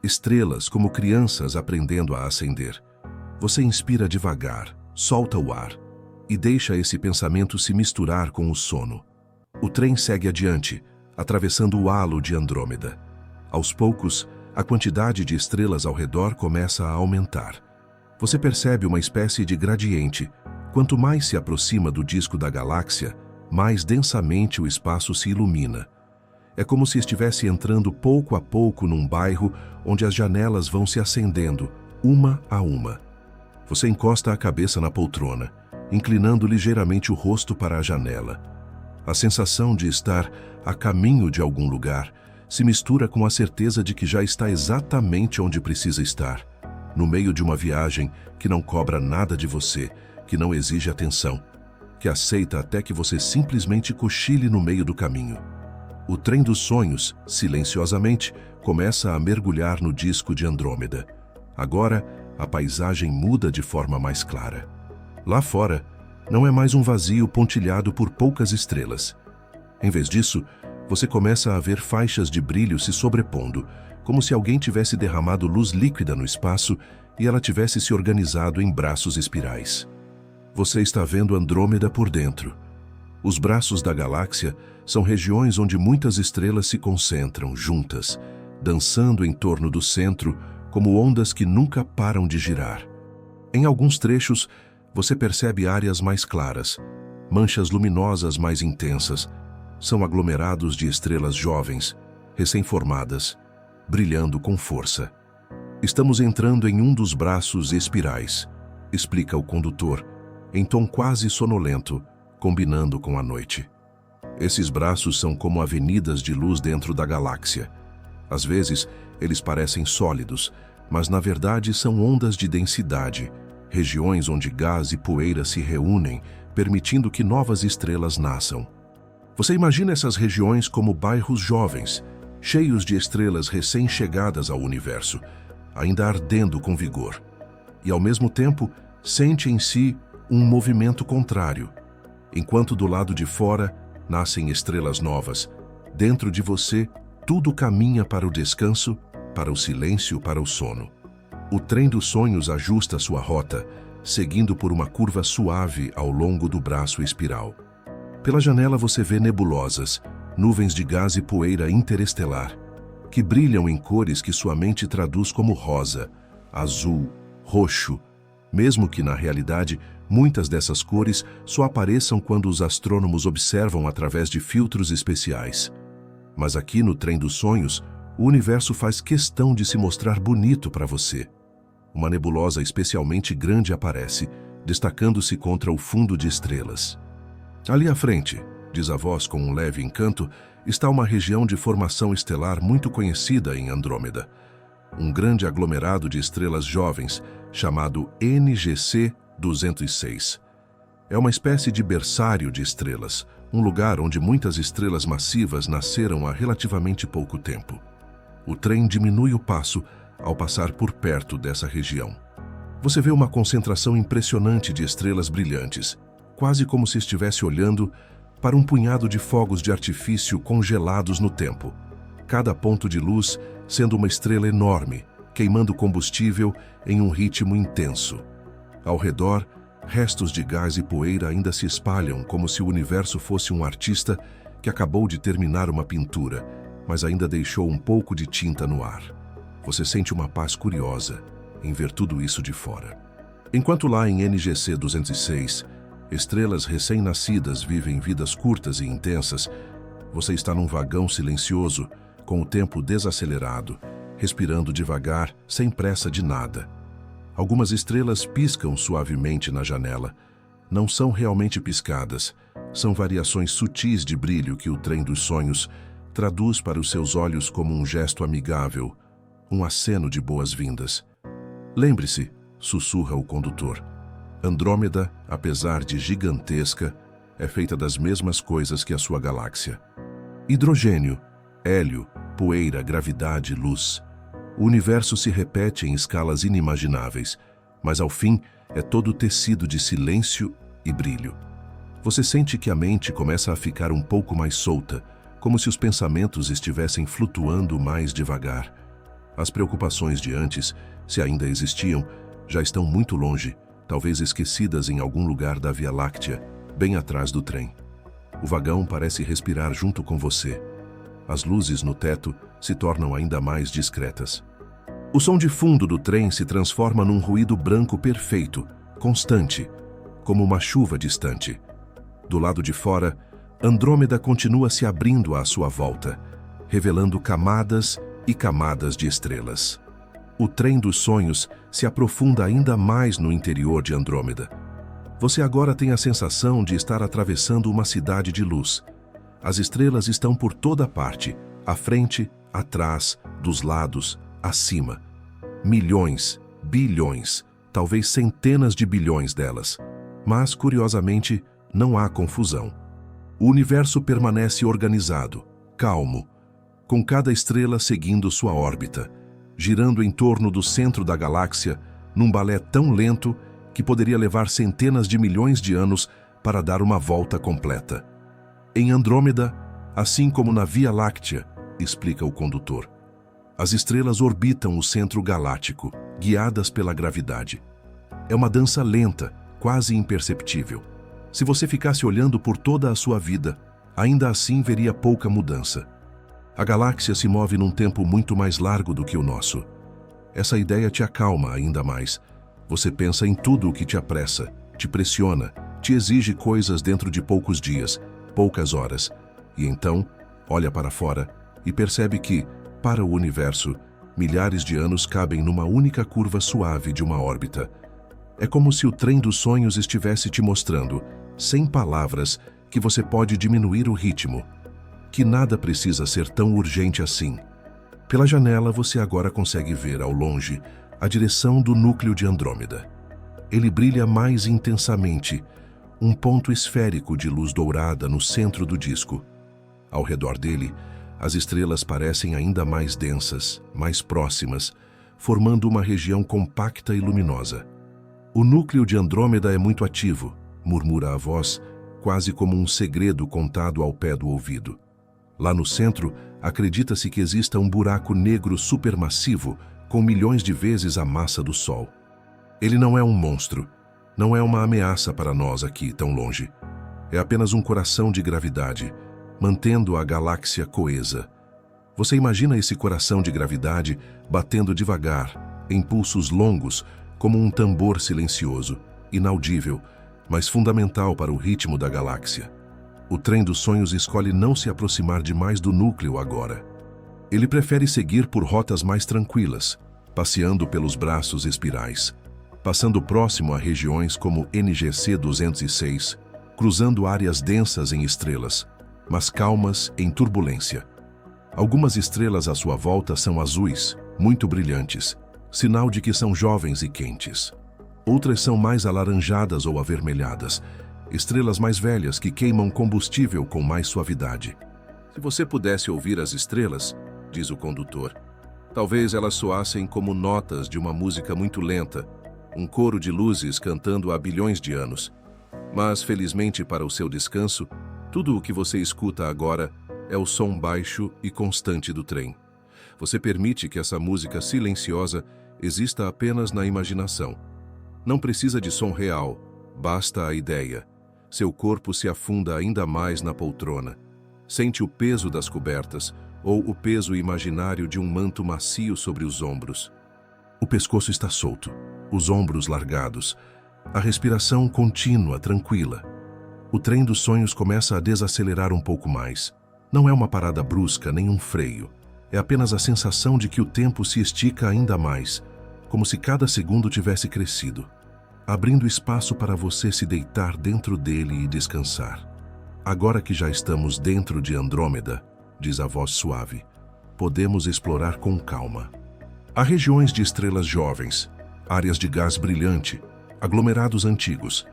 Estrelas como crianças aprendendo a acender. Você inspira devagar, solta o ar e deixa esse pensamento se misturar com o sono. O trem segue adiante, atravessando o halo de Andrômeda. Aos poucos, a quantidade de estrelas ao redor começa a aumentar. Você percebe uma espécie de gradiente. Quanto mais se aproxima do disco da galáxia, mais densamente o espaço se ilumina. É como se estivesse entrando pouco a pouco num bairro onde as janelas vão se acendendo, uma a uma. Você encosta a cabeça na poltrona, inclinando ligeiramente o rosto para a janela. A sensação de estar a caminho de algum lugar se mistura com a certeza de que já está exatamente onde precisa estar, no meio de uma viagem que não cobra nada de você, que não exige atenção, que aceita até que você simplesmente cochile no meio do caminho. O trem dos sonhos, silenciosamente, começa a mergulhar no disco de Andrômeda. Agora, a paisagem muda de forma mais clara. Lá fora, não é mais um vazio pontilhado por poucas estrelas. Em vez disso, você começa a ver faixas de brilho se sobrepondo, como se alguém tivesse derramado luz líquida no espaço e ela tivesse se organizado em braços espirais. Você está vendo Andrômeda por dentro. Os braços da galáxia são regiões onde muitas estrelas se concentram juntas, dançando em torno do centro como ondas que nunca param de girar. Em alguns trechos, você percebe áreas mais claras, manchas luminosas mais intensas. São aglomerados de estrelas jovens, recém-formadas, brilhando com força. Estamos entrando em um dos braços espirais, explica o condutor, em tom quase sonolento, combinando com a noite. Esses braços são como avenidas de luz dentro da galáxia. Às vezes, eles parecem sólidos, mas na verdade são ondas de densidade, regiões onde gás e poeira se reúnem, permitindo que novas estrelas nasçam. Você imagina essas regiões como bairros jovens, cheios de estrelas recém-chegadas ao universo, ainda ardendo com vigor. E, ao mesmo tempo, sente em si um movimento contrário. Enquanto do lado de fora nascem estrelas novas, dentro de você tudo caminha para o descanso, para o silêncio, para o sono. O trem dos sonhos ajusta sua rota, seguindo por uma curva suave ao longo do braço espiral. Pela janela você vê nebulosas, nuvens de gás e poeira interestelar, que brilham em cores que sua mente traduz como rosa, azul, roxo, mesmo que na realidade muitas dessas cores só apareçam quando os astrônomos observam através de filtros especiais. Mas aqui no trem dos sonhos, o universo faz questão de se mostrar bonito para você. Uma nebulosa especialmente grande aparece, destacando-se contra o fundo de estrelas. Ali à frente, diz a voz com um leve encanto, está uma região de formação estelar muito conhecida em Andrômeda. Um grande aglomerado de estrelas jovens, chamado NGC 206. É uma espécie de berçário de estrelas, um lugar onde muitas estrelas massivas nasceram há relativamente pouco tempo. O trem diminui o passo ao passar por perto dessa região. Você vê uma concentração impressionante de estrelas brilhantes, quase como se estivesse olhando para um punhado de fogos de artifício congelados no tempo. Cada ponto de luz sendo uma estrela enorme, queimando combustível em um ritmo intenso. Ao redor, restos de gás e poeira ainda se espalham como se o universo fosse um artista que acabou de terminar uma pintura, mas ainda deixou um pouco de tinta no ar. Você sente uma paz curiosa em ver tudo isso de fora. Enquanto lá em NGC 206, estrelas recém-nascidas vivem vidas curtas e intensas, você está num vagão silencioso, com o tempo desacelerado, respirando devagar, sem pressa de nada. Algumas estrelas piscam suavemente na janela. Não são realmente piscadas, são variações sutis de brilho que o trem dos sonhos traduz para os seus olhos como um gesto amigável, um aceno de boas-vindas. Lembre-se, sussurra o condutor, Andrômeda, apesar de gigantesca, é feita das mesmas coisas que a sua galáxia. Hidrogênio, hélio, poeira, gravidade, luz. O universo se repete em escalas inimagináveis, mas ao fim é todo tecido de silêncio e brilho. Você sente que a mente começa a ficar um pouco mais solta, como se os pensamentos estivessem flutuando mais devagar. As preocupações de antes, se ainda existiam, já estão muito longe, talvez esquecidas em algum lugar da Via Láctea, bem atrás do trem. O vagão parece respirar junto com você. As luzes no teto se tornam ainda mais discretas. O som de fundo do trem se transforma num ruído branco perfeito, constante, como uma chuva distante. Do lado de fora, Andrômeda continua se abrindo à sua volta, revelando camadas e camadas de estrelas. O trem dos sonhos se aprofunda ainda mais no interior de Andrômeda. Você agora tem a sensação de estar atravessando uma cidade de luz. As estrelas estão por toda parte, à frente, atrás, dos lados, acima. Milhões, bilhões, talvez centenas de bilhões delas. Mas, curiosamente, não há confusão. O universo permanece organizado, calmo, com cada estrela seguindo sua órbita, girando em torno do centro da galáxia, num balé tão lento que poderia levar centenas de milhões de anos para dar uma volta completa. Em Andrômeda, assim como na Via Láctea, explica o condutor, as estrelas orbitam o centro galáctico, guiadas pela gravidade. É uma dança lenta, quase imperceptível. Se você ficasse olhando por toda a sua vida, ainda assim veria pouca mudança. A galáxia se move num tempo muito mais largo do que o nosso. Essa ideia te acalma ainda mais. Você pensa em tudo o que te apressa, te pressiona, te exige coisas dentro de poucos dias, poucas horas. E então, olha para fora e percebe que, para o universo, milhares de anos cabem numa única curva suave de uma órbita. É como se o trem dos sonhos estivesse te mostrando, sem palavras, que você pode diminuir o ritmo, que nada precisa ser tão urgente assim. Pela janela você agora consegue ver ao longe a direção do núcleo de Andrômeda. Ele brilha mais intensamente, um ponto esférico de luz dourada no centro do disco. Ao redor dele, as estrelas parecem ainda mais densas, mais próximas, formando uma região compacta e luminosa. O núcleo de Andrômeda é muito ativo, murmura a voz, quase como um segredo contado ao pé do ouvido. Lá no centro, acredita-se que exista um buraco negro supermassivo com milhões de vezes a massa do Sol. Ele não é um monstro, não é uma ameaça para nós aqui tão longe. É apenas um coração de gravidade, mantendo a galáxia coesa. Você imagina esse coração de gravidade batendo devagar, em pulsos longos, como um tambor silencioso, inaudível, mas fundamental para o ritmo da galáxia. O trem dos sonhos escolhe não se aproximar demais do núcleo agora. Ele prefere seguir por rotas mais tranquilas, passeando pelos braços espirais, passando próximo a regiões como NGC 206, cruzando áreas densas em estrelas, mas calmas em turbulência. Algumas estrelas à sua volta são azuis, muito brilhantes, sinal de que são jovens e quentes. Outras são mais alaranjadas ou avermelhadas, estrelas mais velhas que queimam combustível com mais suavidade. Se você pudesse ouvir as estrelas, diz o condutor, talvez elas soassem como notas de uma música muito lenta, um coro de luzes cantando há bilhões de anos. Mas, felizmente para o seu descanso, tudo o que você escuta agora é o som baixo e constante do trem. Você permite que essa música silenciosa exista apenas na imaginação. Não precisa de som real, basta a ideia. Seu corpo se afunda ainda mais na poltrona. Sente o peso das cobertas ou o peso imaginário de um manto macio sobre os ombros. O pescoço está solto, os ombros largados, a respiração contínua, tranquila. O trem dos sonhos começa a desacelerar um pouco mais. Não é uma parada brusca nem um freio. É apenas a sensação de que o tempo se estica ainda mais, como se cada segundo tivesse crescido, abrindo espaço para você se deitar dentro dele e descansar. Agora que já estamos dentro de Andrômeda, diz a voz suave, podemos explorar com calma. Há regiões de estrelas jovens, áreas de gás brilhante, aglomerados antigos,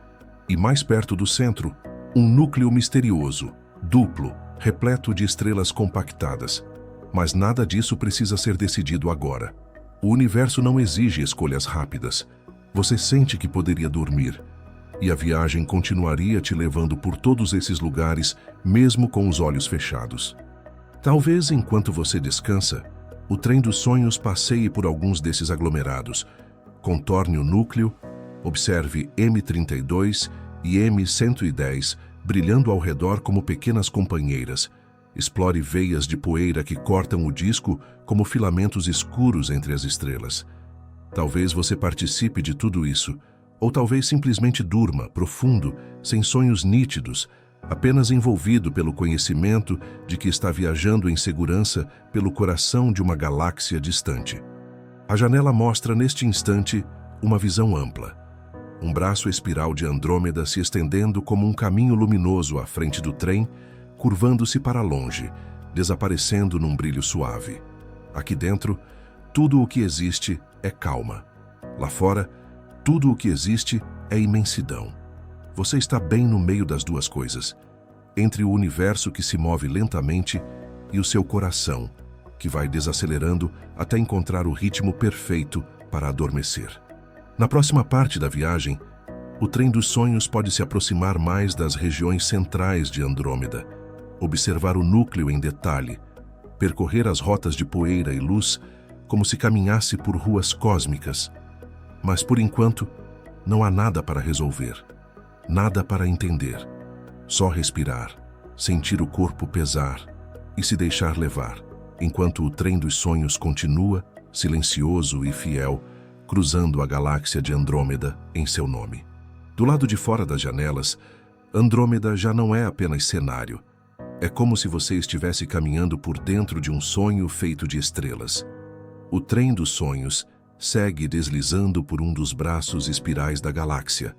e mais perto do centro, um núcleo misterioso, duplo, repleto de estrelas compactadas. Mas nada disso precisa ser decidido agora. O universo não exige escolhas rápidas. Você sente que poderia dormir, e a viagem continuaria te levando por todos esses lugares, mesmo com os olhos fechados. Talvez, enquanto você descansa, o trem dos sonhos passeie por alguns desses aglomerados, contorne o núcleo, observe M32 e M110 brilhando ao redor como pequenas companheiras. Explore veias de poeira que cortam o disco como filamentos escuros entre as estrelas. Talvez você participe de tudo isso, ou talvez simplesmente durma, profundo, sem sonhos nítidos, apenas envolvido pelo conhecimento de que está viajando em segurança pelo coração de uma galáxia distante. A janela mostra neste instante uma visão ampla. Um braço espiral de Andrômeda se estendendo como um caminho luminoso à frente do trem, curvando-se para longe, desaparecendo num brilho suave. Aqui dentro, tudo o que existe é calma. Lá fora, tudo o que existe é imensidão. Você está bem no meio das duas coisas, entre o universo que se move lentamente e o seu coração, que vai desacelerando até encontrar o ritmo perfeito para adormecer. Na próxima parte da viagem, o trem dos sonhos pode se aproximar mais das regiões centrais de Andrômeda, observar o núcleo em detalhe, percorrer as rotas de poeira e luz como se caminhasse por ruas cósmicas. Mas, por enquanto, não há nada para resolver, nada para entender. Só respirar, sentir o corpo pesar e se deixar levar, enquanto o trem dos sonhos continua, silencioso e fiel, cruzando a galáxia de Andrômeda em seu nome. Do lado de fora das janelas, Andrômeda já não é apenas cenário. É como se você estivesse caminhando por dentro de um sonho feito de estrelas. O trem dos sonhos segue deslizando por um dos braços espirais da galáxia.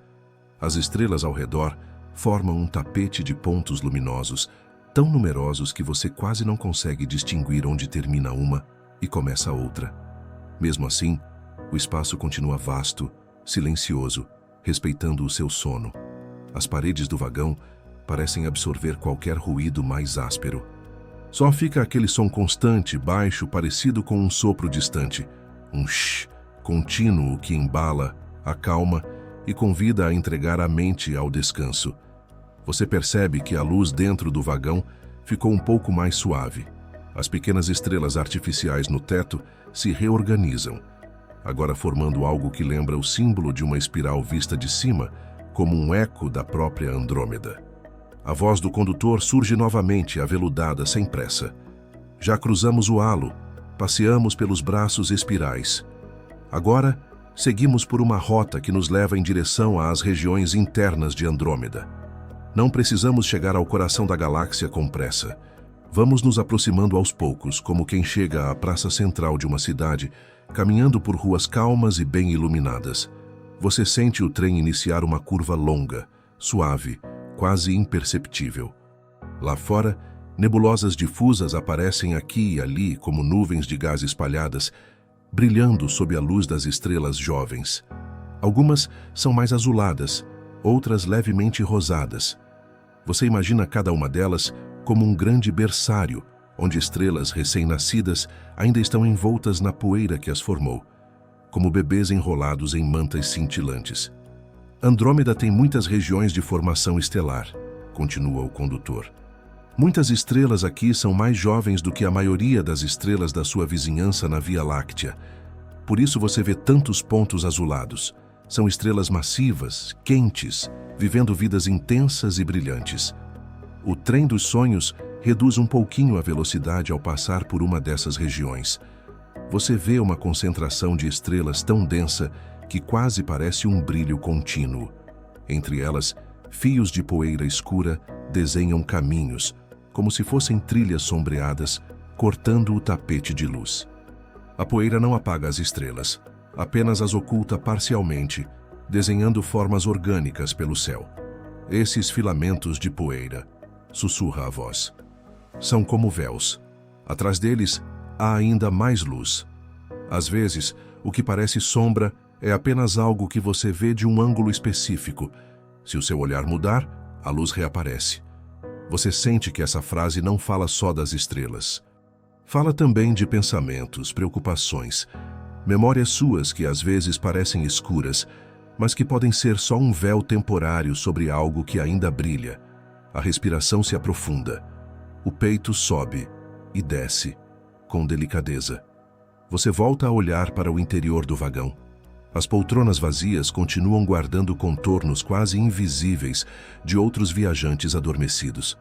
As estrelas ao redor formam um tapete de pontos luminosos, tão numerosos que você quase não consegue distinguir onde termina uma e começa a outra. Mesmo assim, o espaço continua vasto, silencioso, respeitando o seu sono. As paredes do vagão parecem absorver qualquer ruído mais áspero. Só fica aquele som constante, baixo, parecido com um sopro distante. Um shh contínuo que embala, acalma e convida a entregar a mente ao descanso. Você percebe que a luz dentro do vagão ficou um pouco mais suave. As pequenas estrelas artificiais no teto se reorganizam, agora formando algo que lembra o símbolo de uma espiral vista de cima, como um eco da própria Andrômeda. A voz do condutor surge novamente, aveludada, sem pressa. Já cruzamos o halo, passeamos pelos braços espirais. Agora, seguimos por uma rota que nos leva em direção às regiões internas de Andrômeda. Não precisamos chegar ao coração da galáxia com pressa. Vamos nos aproximando aos poucos, como quem chega à praça central de uma cidade, caminhando por ruas calmas e bem iluminadas. Você sente o trem iniciar uma curva longa, suave, quase imperceptível. Lá fora, nebulosas difusas aparecem aqui e ali como nuvens de gás espalhadas, brilhando sob a luz das estrelas jovens. Algumas são mais azuladas, outras levemente rosadas. Você imagina cada uma delas como um grande berçário, onde estrelas recém-nascidas ainda estão envoltas na poeira que as formou, como bebês enrolados em mantas cintilantes. Andrômeda tem muitas regiões de formação estelar, continua o condutor. Muitas estrelas aqui são mais jovens do que a maioria das estrelas da sua vizinhança na Via Láctea. Por isso você vê tantos pontos azulados. São estrelas massivas, quentes, vivendo vidas intensas e brilhantes. O trem dos sonhos reduz um pouquinho a velocidade ao passar por uma dessas regiões. Você vê uma concentração de estrelas tão densa que quase parece um brilho contínuo. Entre elas, fios de poeira escura desenham caminhos, como se fossem trilhas sombreadas, cortando o tapete de luz. A poeira não apaga as estrelas, apenas as oculta parcialmente, desenhando formas orgânicas pelo céu. Esses filamentos de poeira, sussurra a voz, são como véus. Atrás deles, há ainda mais luz. Às vezes, o que parece sombra é apenas algo que você vê de um ângulo específico. Se o seu olhar mudar, a luz reaparece. Você sente que essa frase não fala só das estrelas. Fala também de pensamentos, preocupações, memórias suas que às vezes parecem escuras, mas que podem ser só um véu temporário sobre algo que ainda brilha. A respiração se aprofunda. O peito sobe e desce, com delicadeza. Você volta a olhar para o interior do vagão. As poltronas vazias continuam guardando contornos quase invisíveis de outros viajantes adormecidos.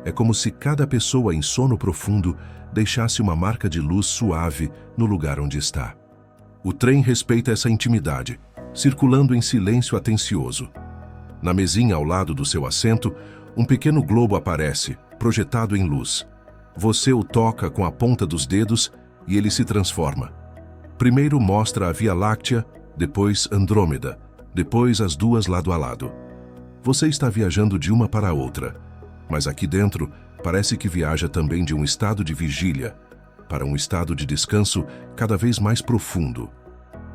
É como se cada pessoa em sono profundo deixasse uma marca de luz suave no lugar onde está. O trem respeita essa intimidade, circulando em silêncio atencioso. Na mesinha ao lado do seu assento, um pequeno globo aparece, projetado em luz. Você o toca com a ponta dos dedos e ele se transforma. Primeiro mostra a Via Láctea, depois Andrômeda, depois as duas lado a lado. Você está viajando de uma para a outra, mas aqui dentro parece que viaja também de um estado de vigília para um estado de descanso cada vez mais profundo.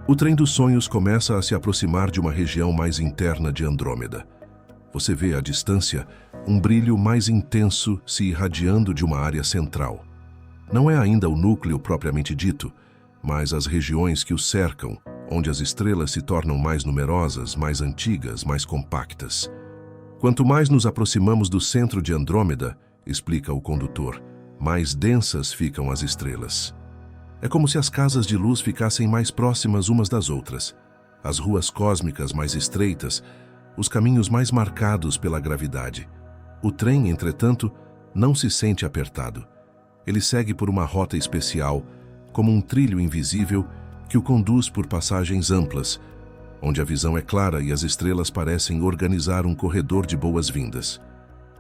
O trem dos sonhos começa a se aproximar de uma região mais interna de Andrômeda. Você vê à distância um brilho mais intenso se irradiando de uma área central. Não é ainda o núcleo propriamente dito, mas as regiões que o cercam, onde as estrelas se tornam mais numerosas, mais antigas, mais compactas. Quanto mais nos aproximamos do centro de Andrômeda, explica o condutor, mais densas ficam as estrelas. É como se as casas de luz ficassem mais próximas umas das outras, as ruas cósmicas mais estreitas, os caminhos mais marcados pela gravidade. O trem, entretanto, não se sente apertado. Ele segue por uma rota especial, como um trilho invisível que o conduz por passagens amplas, onde a visão é clara e as estrelas parecem organizar um corredor de boas-vindas.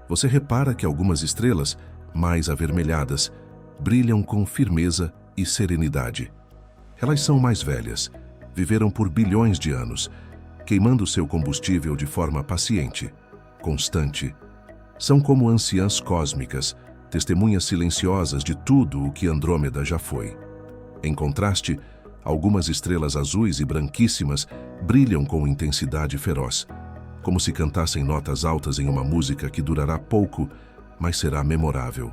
Você repara que algumas estrelas, mais avermelhadas, brilham com firmeza e serenidade. Elas são mais velhas, viveram por bilhões de anos, queimando seu combustível de forma paciente, constante. São como anciãs cósmicas, testemunhas silenciosas de tudo o que Andrômeda já foi. Em contraste, algumas estrelas azuis e branquíssimas brilham com intensidade feroz, como se cantassem notas altas em uma música que durará pouco, mas será memorável.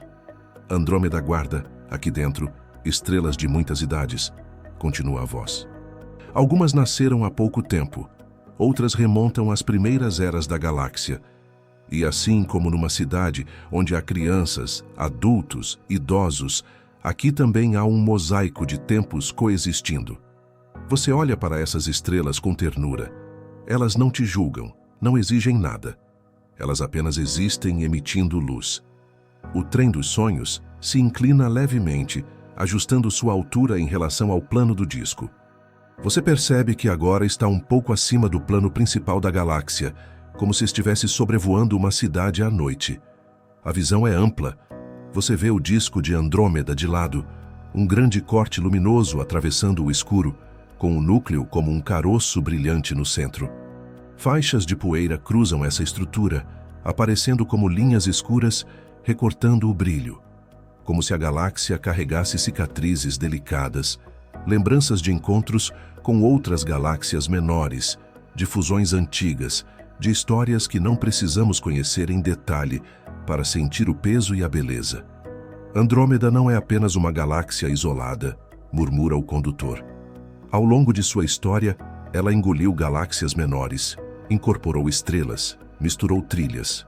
Andrômeda guarda, aqui dentro, estrelas de muitas idades, continua a voz. Algumas nasceram há pouco tempo, outras remontam às primeiras eras da galáxia. E assim como numa cidade onde há crianças, adultos, idosos, aqui também há um mosaico de tempos coexistindo. Você olha para essas estrelas com ternura. Elas não te julgam, não exigem nada. Elas apenas existem emitindo luz. O trem dos sonhos se inclina levemente, ajustando sua altura em relação ao plano do disco. Você percebe que agora está um pouco acima do plano principal da galáxia, como se estivesse sobrevoando uma cidade à noite. A visão é ampla. Você vê o disco de Andrômeda de lado, um grande corte luminoso atravessando o escuro, com o núcleo como um caroço brilhante no centro. Faixas de poeira cruzam essa estrutura, aparecendo como linhas escuras, recortando o brilho, como se a galáxia carregasse cicatrizes delicadas, lembranças de encontros com outras galáxias menores, de fusões antigas, de histórias que não precisamos conhecer em detalhe para sentir o peso e a beleza. Andrômeda não é apenas uma galáxia isolada, murmura o condutor. Ao longo de sua história, ela engoliu galáxias menores, incorporou estrelas, misturou trilhas.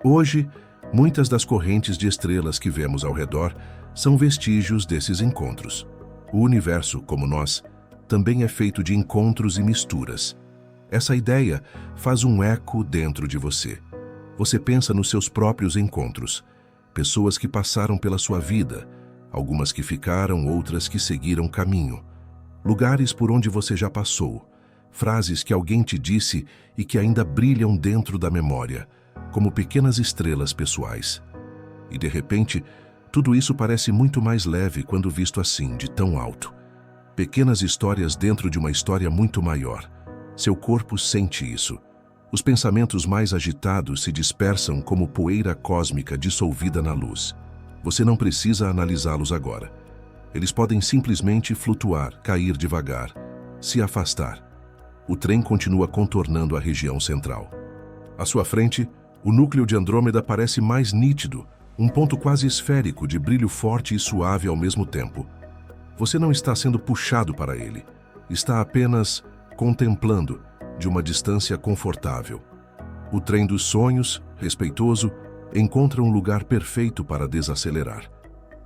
Hoje, muitas das correntes de estrelas que vemos ao redor são vestígios desses encontros. O universo, como nós, também é feito de encontros e misturas. Essa ideia faz um eco dentro de você. Você pensa nos seus próprios encontros, pessoas que passaram pela sua vida, algumas que ficaram, outras que seguiram caminho, lugares por onde você já passou, frases que alguém te disse e que ainda brilham dentro da memória, como pequenas estrelas pessoais. E de repente, tudo isso parece muito mais leve quando visto assim, de tão alto. Pequenas histórias dentro de uma história muito maior. Seu corpo sente isso. Os pensamentos mais agitados se dispersam como poeira cósmica dissolvida na luz. Você não precisa analisá-los agora. Eles podem simplesmente flutuar, cair devagar, se afastar. O trem continua contornando a região central. À sua frente, o núcleo de Andrômeda parece mais nítido, um ponto quase esférico de brilho forte e suave ao mesmo tempo. Você não está sendo puxado para ele. Está apenas contemplando, de uma distância confortável. O trem dos sonhos, respeitoso, encontra um lugar perfeito para desacelerar.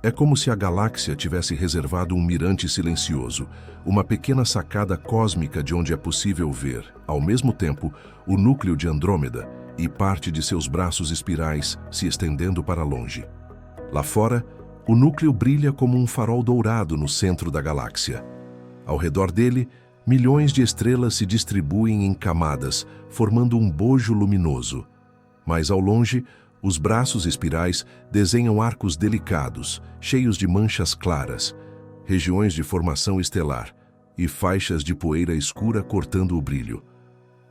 É como se a galáxia tivesse reservado um mirante silencioso, uma pequena sacada cósmica de onde é possível ver, ao mesmo tempo, o núcleo de Andrômeda e parte de seus braços espirais se estendendo para longe. Lá fora, o núcleo brilha como um farol dourado no centro da galáxia. Ao redor dele, milhões de estrelas se distribuem em camadas, formando um bojo luminoso. Mais ao longe, os braços espirais desenham arcos delicados, cheios de manchas claras, regiões de formação estelar e faixas de poeira escura cortando o brilho.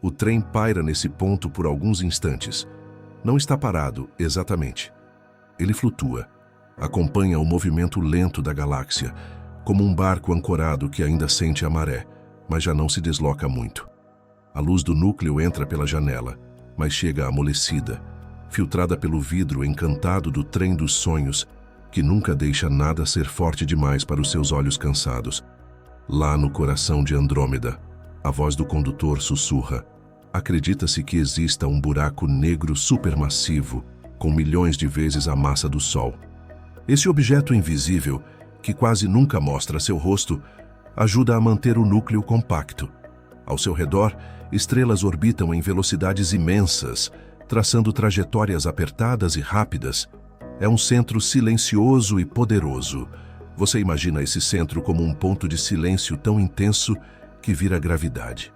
O trem paira nesse ponto por alguns instantes. Não está parado, exatamente. Ele flutua, acompanha o movimento lento da galáxia, como um barco ancorado que ainda sente a maré, mas já não se desloca muito. A luz do núcleo entra pela janela, mas chega amolecida, filtrada pelo vidro encantado do trem dos sonhos, que nunca deixa nada ser forte demais para os seus olhos cansados. Lá no coração de Andrômeda, a voz do condutor sussurra. Acredita-se que exista um buraco negro supermassivo, com milhões de vezes a massa do Sol. Esse objeto invisível, que quase nunca mostra seu rosto, ajuda a manter o núcleo compacto. Ao seu redor, estrelas orbitam em velocidades imensas, traçando trajetórias apertadas e rápidas. É um centro silencioso e poderoso. Você imagina esse centro como um ponto de silêncio tão intenso que vira gravidade.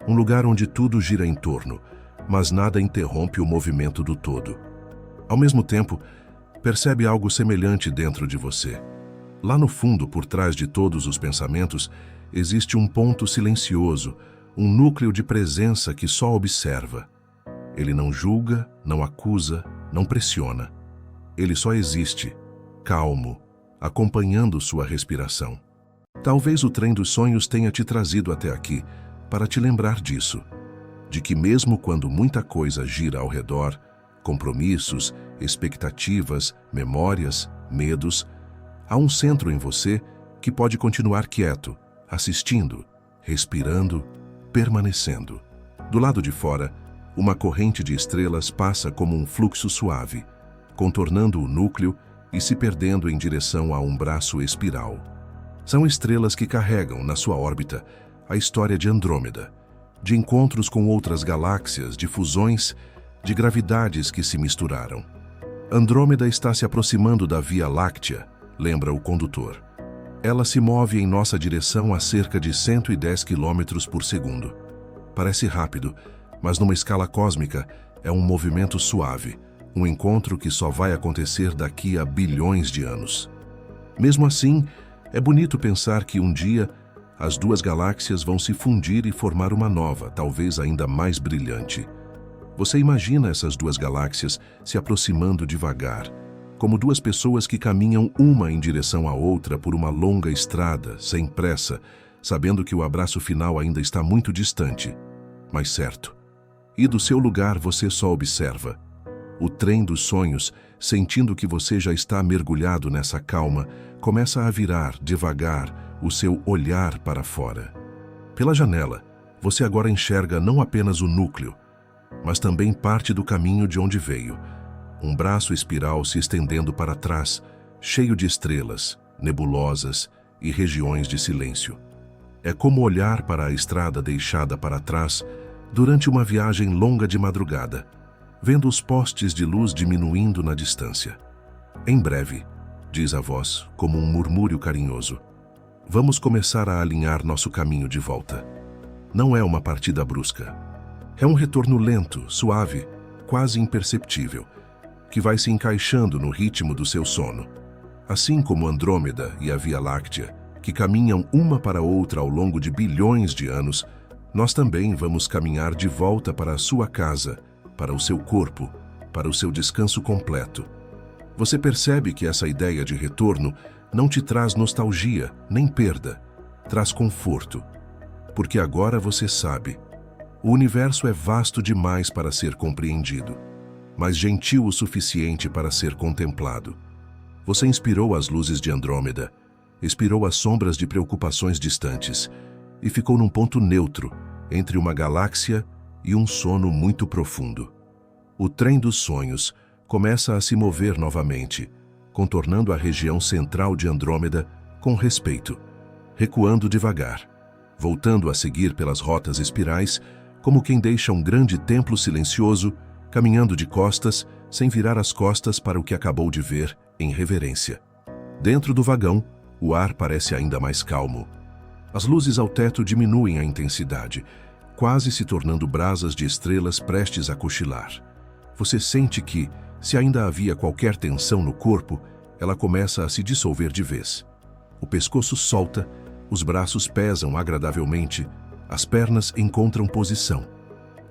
Um lugar onde tudo gira em torno, mas nada interrompe o movimento do todo. Ao mesmo tempo, percebe algo semelhante dentro de você. Lá no fundo, por trás de todos os pensamentos, existe um ponto silencioso, um núcleo de presença que só observa. Ele não julga, não acusa, não pressiona. Ele só existe, calmo, acompanhando sua respiração. Talvez o trem dos sonhos tenha te trazido até aqui para te lembrar disso, de que mesmo quando muita coisa gira ao redor, compromissos, expectativas, memórias, medos, há um centro em você que pode continuar quieto, assistindo, respirando, permanecendo. Do lado de fora, uma corrente de estrelas passa como um fluxo suave, contornando o núcleo e se perdendo em direção a um braço espiral. São estrelas que carregam, na sua órbita, a história de Andrômeda, de encontros com outras galáxias, de fusões, de gravidades que se misturaram. Andrômeda está se aproximando da Via Láctea, lembra o condutor. Ela se move em nossa direção a cerca de 110 km por segundo. Parece rápido, mas numa escala cósmica é um movimento suave, um encontro que só vai acontecer daqui a bilhões de anos. Mesmo assim, é bonito pensar que um dia as duas galáxias vão se fundir e formar uma nova, talvez ainda mais brilhante. Você imagina essas duas galáxias se aproximando devagar, como duas pessoas que caminham uma em direção à outra por uma longa estrada, sem pressa, sabendo que o abraço final ainda está muito distante, mas certo. E do seu lugar você só observa. O trem dos sonhos, sentindo que você já está mergulhado nessa calma, começa a virar, devagar, o seu olhar para fora. Pela janela, você agora enxerga não apenas o núcleo, mas também parte do caminho de onde veio. Um braço espiral se estendendo para trás, cheio de estrelas, nebulosas e regiões de silêncio. É como olhar para a estrada deixada para trás durante uma viagem longa de madrugada, vendo os postes de luz diminuindo na distância. Em breve, diz a voz, como um murmúrio carinhoso, vamos começar a alinhar nosso caminho de volta. Não é uma partida brusca. É um retorno lento, suave, quase imperceptível, que vai se encaixando no ritmo do seu sono. Assim como Andrômeda e a Via Láctea, que caminham uma para outra ao longo de bilhões de anos, nós também vamos caminhar de volta para a sua casa, para o seu corpo, para o seu descanso completo. Você percebe que essa ideia de retorno não te traz nostalgia, nem perda, traz conforto. Porque agora você sabe, o universo é vasto demais para ser compreendido, mas gentil o suficiente para ser contemplado. Você inspirou as luzes de Andrômeda, expirou as sombras de preocupações distantes e ficou num ponto neutro entre uma galáxia e um sono muito profundo. O trem dos sonhos começa a se mover novamente, contornando a região central de Andrômeda com respeito, recuando devagar, voltando a seguir pelas rotas espirais, como quem deixa um grande templo silencioso, caminhando de costas, sem virar as costas para o que acabou de ver, em reverência. Dentro do vagão, o ar parece ainda mais calmo. As luzes ao teto diminuem a intensidade, quase se tornando brasas de estrelas prestes a cochilar. Você sente que, se ainda havia qualquer tensão no corpo, ela começa a se dissolver de vez. O pescoço solta, os braços pesam agradavelmente, as pernas encontram posição.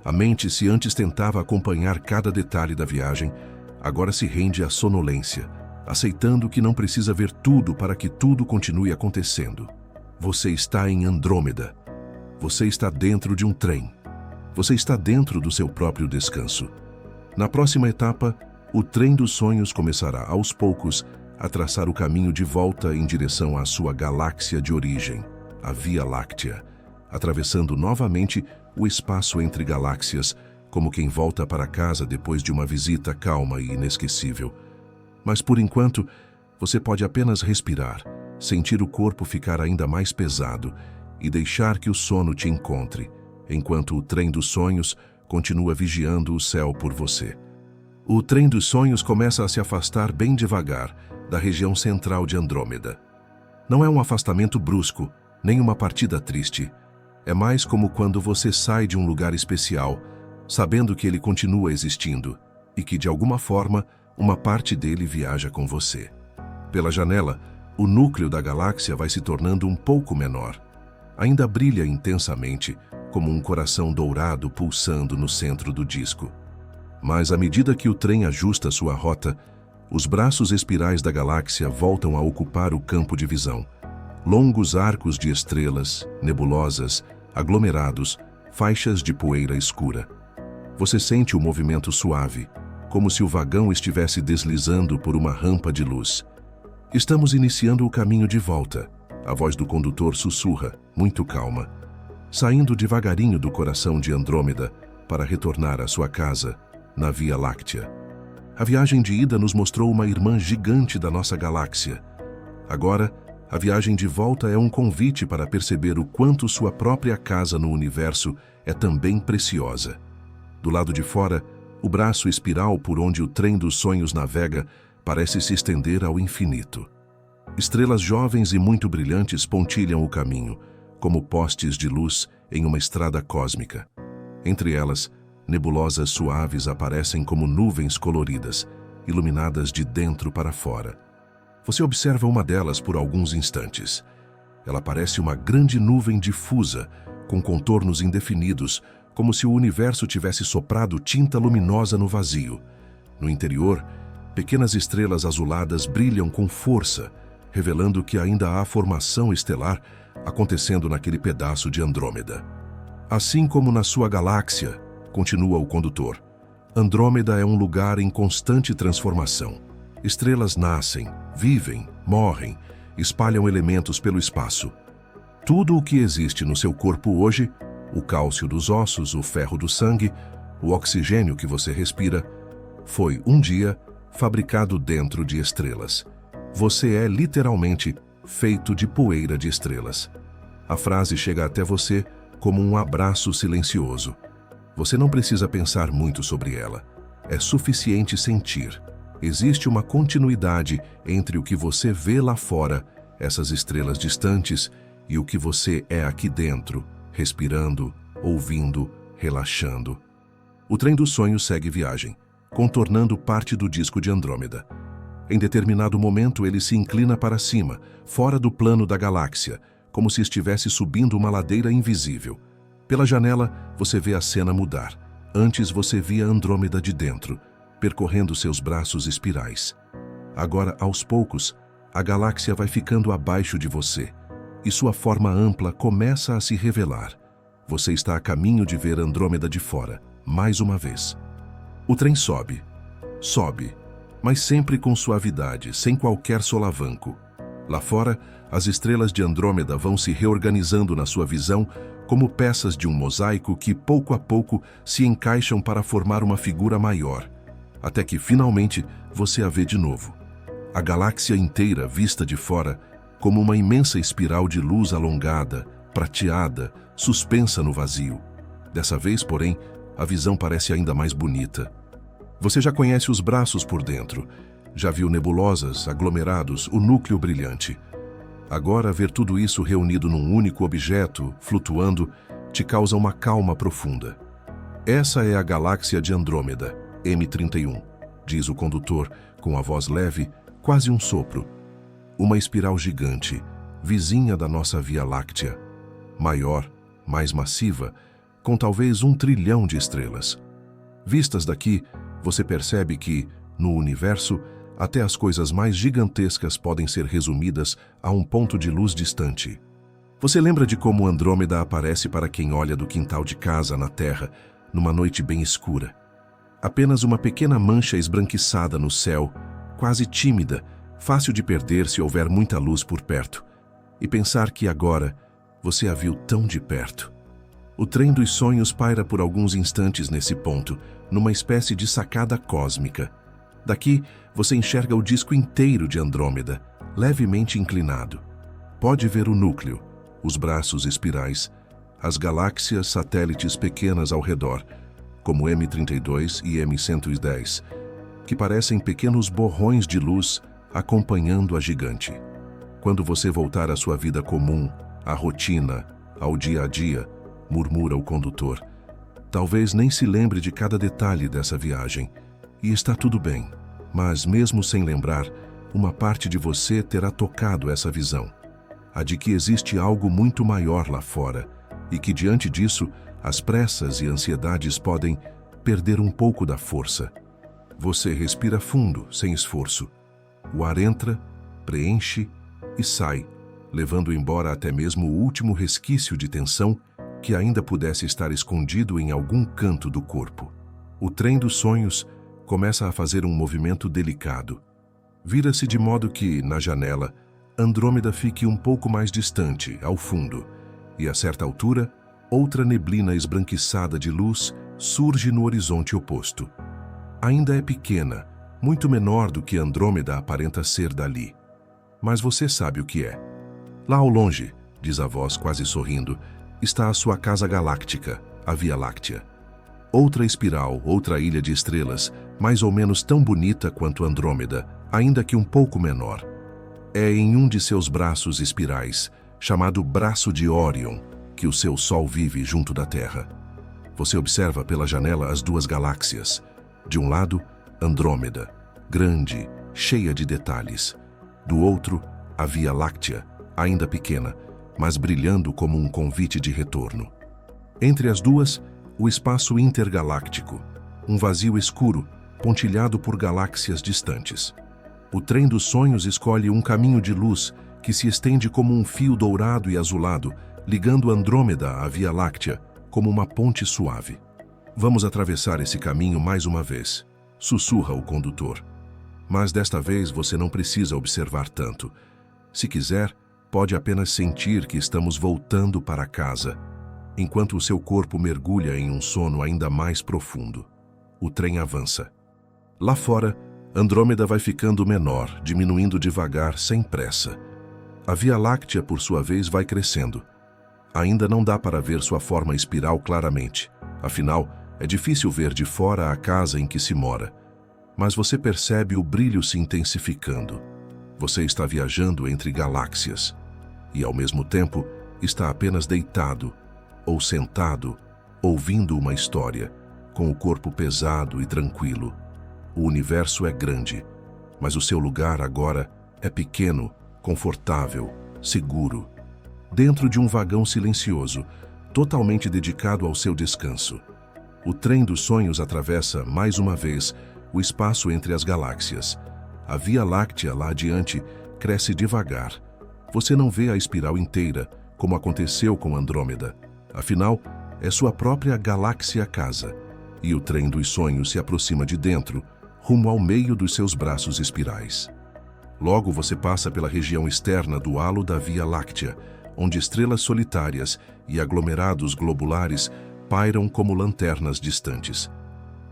A mente, se antes tentava acompanhar cada detalhe da viagem, agora se rende à sonolência, aceitando que não precisa ver tudo para que tudo continue acontecendo. Você está em Andrômeda. Você está dentro de um trem. Você está dentro do seu próprio descanso. Na próxima etapa, o trem dos sonhos começará, aos poucos, a traçar o caminho de volta em direção à sua galáxia de origem, a Via Láctea, atravessando novamente o espaço entre galáxias, como quem volta para casa depois de uma visita calma e inesquecível. Mas, por enquanto, você pode apenas respirar, sentir o corpo ficar ainda mais pesado e deixar que o sono te encontre, enquanto o trem dos sonhos continua vigiando o céu por você. O trem dos sonhos começa a se afastar bem devagar da região central de Andrômeda. Não é um afastamento brusco, nem uma partida triste. É mais como quando você sai de um lugar especial, sabendo que ele continua existindo e que, de alguma forma, uma parte dele viaja com você. Pela janela, o núcleo da galáxia vai se tornando um pouco menor. Ainda brilha intensamente, como um coração dourado pulsando no centro do disco. Mas à medida que o trem ajusta sua rota, os braços espirais da galáxia voltam a ocupar o campo de visão. Longos arcos de estrelas, nebulosas, aglomerados, faixas de poeira escura. Você sente o movimento suave, como se o vagão estivesse deslizando por uma rampa de luz. Estamos iniciando o caminho de volta. A voz do condutor sussurra, muito calma, saindo devagarinho do coração de Andrômeda para retornar à sua casa, na Via Láctea. A viagem de ida nos mostrou uma irmã gigante da nossa galáxia. Agora, a viagem de volta é um convite para perceber o quanto sua própria casa no universo é também preciosa. Do lado de fora, o braço espiral por onde o trem dos sonhos navega parece se estender ao infinito. Estrelas jovens e muito brilhantes pontilham o caminho, como postes de luz em uma estrada cósmica. Entre elas, nebulosas suaves aparecem como nuvens coloridas, iluminadas de dentro para fora. Você observa uma delas por alguns instantes. Ela parece uma grande nuvem difusa, com contornos indefinidos, como se o universo tivesse soprado tinta luminosa no vazio. No interior, pequenas estrelas azuladas brilham com força, revelando que ainda há formação estelar acontecendo naquele pedaço de Andrômeda. Assim como na sua galáxia, continua o condutor, Andrômeda é um lugar em constante transformação. Estrelas nascem, vivem, morrem, espalham elementos pelo espaço. Tudo o que existe no seu corpo hoje, o cálcio dos ossos, o ferro do sangue, o oxigênio que você respira, foi, um dia, fabricado dentro de estrelas. Você é literalmente feito de poeira de estrelas. A frase chega até você como um abraço silencioso. Você não precisa pensar muito sobre ela. É suficiente sentir. Existe uma continuidade entre o que você vê lá fora, essas estrelas distantes, e o que você é aqui dentro, respirando, ouvindo, relaxando. O trem dos sonhos segue viagem, contornando parte do disco de Andrômeda. Em determinado momento, ele se inclina para cima, fora do plano da galáxia, como se estivesse subindo uma ladeira invisível. Pela janela, você vê a cena mudar. Antes você via Andrômeda de dentro, percorrendo seus braços espirais. Agora, aos poucos, a galáxia vai ficando abaixo de você, e sua forma ampla começa a se revelar. Você está a caminho de ver Andrômeda de fora, mais uma vez. O trem sobe, mas sempre com suavidade, sem qualquer solavanco. Lá fora, as estrelas de Andrômeda vão se reorganizando na sua visão como peças de um mosaico que, pouco a pouco, se encaixam para formar uma figura maior, até que, finalmente, você a vê de novo. A galáxia inteira vista de fora como uma imensa espiral de luz alongada, prateada, suspensa no vazio. Dessa vez, porém, a visão parece ainda mais bonita. Você já conhece os braços por dentro, já viu nebulosas, aglomerados, o núcleo brilhante. Agora, ver tudo isso reunido num único objeto, flutuando, te causa uma calma profunda. Essa é a galáxia de Andrômeda, M31, diz o condutor, com a voz leve, quase um sopro. Uma espiral gigante, vizinha da nossa Via Láctea. Maior, mais massiva, com talvez 1 trilhão de estrelas. Vistas daqui, você percebe que, no universo, até as coisas mais gigantescas podem ser resumidas a um ponto de luz distante. Você lembra de como Andrômeda aparece para quem olha do quintal de casa na Terra, numa noite bem escura? Apenas uma pequena mancha esbranquiçada no céu, quase tímida, fácil de perder se houver muita luz por perto. E pensar que agora você a viu tão de perto. O trem dos sonhos paira por alguns instantes nesse ponto, numa espécie de sacada cósmica. Daqui, você enxerga o disco inteiro de Andrômeda, levemente inclinado. Pode ver o núcleo, os braços espirais, as galáxias satélites pequenas ao redor, como M32 e M110, que parecem pequenos borrões de luz acompanhando a gigante. Quando você voltar à sua vida comum, à rotina, ao dia a dia, murmura o condutor, talvez nem se lembre de cada detalhe dessa viagem. E está tudo bem, mas mesmo sem lembrar, uma parte de você terá tocado essa visão. A de que existe algo muito maior lá fora e que, diante disso, as pressas e ansiedades podem perder um pouco da força. Você respira fundo, sem esforço. O ar entra, preenche e sai, levando embora até mesmo o último resquício de tensão que ainda pudesse estar escondido em algum canto do corpo. O trem dos sonhos começa a fazer um movimento delicado. Vira-se de modo que, na janela, Andrômeda fique um pouco mais distante, ao fundo, e a certa altura, outra neblina esbranquiçada de luz surge no horizonte oposto. Ainda é pequena, muito menor do que Andrômeda aparenta ser dali. Mas você sabe o que é. Lá ao longe, diz a voz quase sorrindo, está a sua casa galáctica, a Via Láctea. Outra espiral, outra ilha de estrelas, mais ou menos tão bonita quanto Andrômeda, ainda que um pouco menor. É em um de seus braços espirais, chamado Braço de Órion, que o seu Sol vive junto da Terra. Você observa pela janela as duas galáxias. De um lado, Andrômeda, grande, cheia de detalhes. Do outro, a Via Láctea, ainda pequena, mas brilhando como um convite de retorno. Entre as duas, O espaço intergaláctico, um vazio escuro, pontilhado por galáxias distantes. O trem dos sonhos escolhe um caminho de luz que se estende como um fio dourado e azulado, ligando Andrômeda à Via Láctea, como uma ponte suave. Vamos atravessar esse caminho mais uma vez, sussurra o condutor. Mas desta vez você não precisa observar tanto. Se quiser, pode apenas sentir que estamos voltando para casa, enquanto o seu corpo mergulha em um sono ainda mais profundo. O trem avança. Lá fora, Andrômeda vai ficando menor, diminuindo devagar, sem pressa. A Via Láctea, por sua vez, vai crescendo. Ainda não dá para ver sua forma espiral claramente. Afinal, é difícil ver de fora a casa em que se mora. Mas você percebe o brilho se intensificando. Você está viajando entre galáxias. E, ao mesmo tempo, está apenas deitado, ou sentado, ouvindo uma história, com o corpo pesado e tranquilo. O universo é grande, mas o seu lugar agora é pequeno, confortável, seguro, dentro de um vagão silencioso, totalmente dedicado ao seu descanso. O trem dos sonhos atravessa, mais uma vez, o espaço entre as galáxias. A Via Láctea, lá adiante, cresce devagar. Você não vê a espiral inteira, como aconteceu com Andrômeda. Afinal, é sua própria galáxia-casa. E o trem dos sonhos se aproxima de dentro, rumo ao meio dos seus braços espirais. Logo você passa pela região externa do halo da Via Láctea, onde estrelas solitárias e aglomerados globulares pairam como lanternas distantes.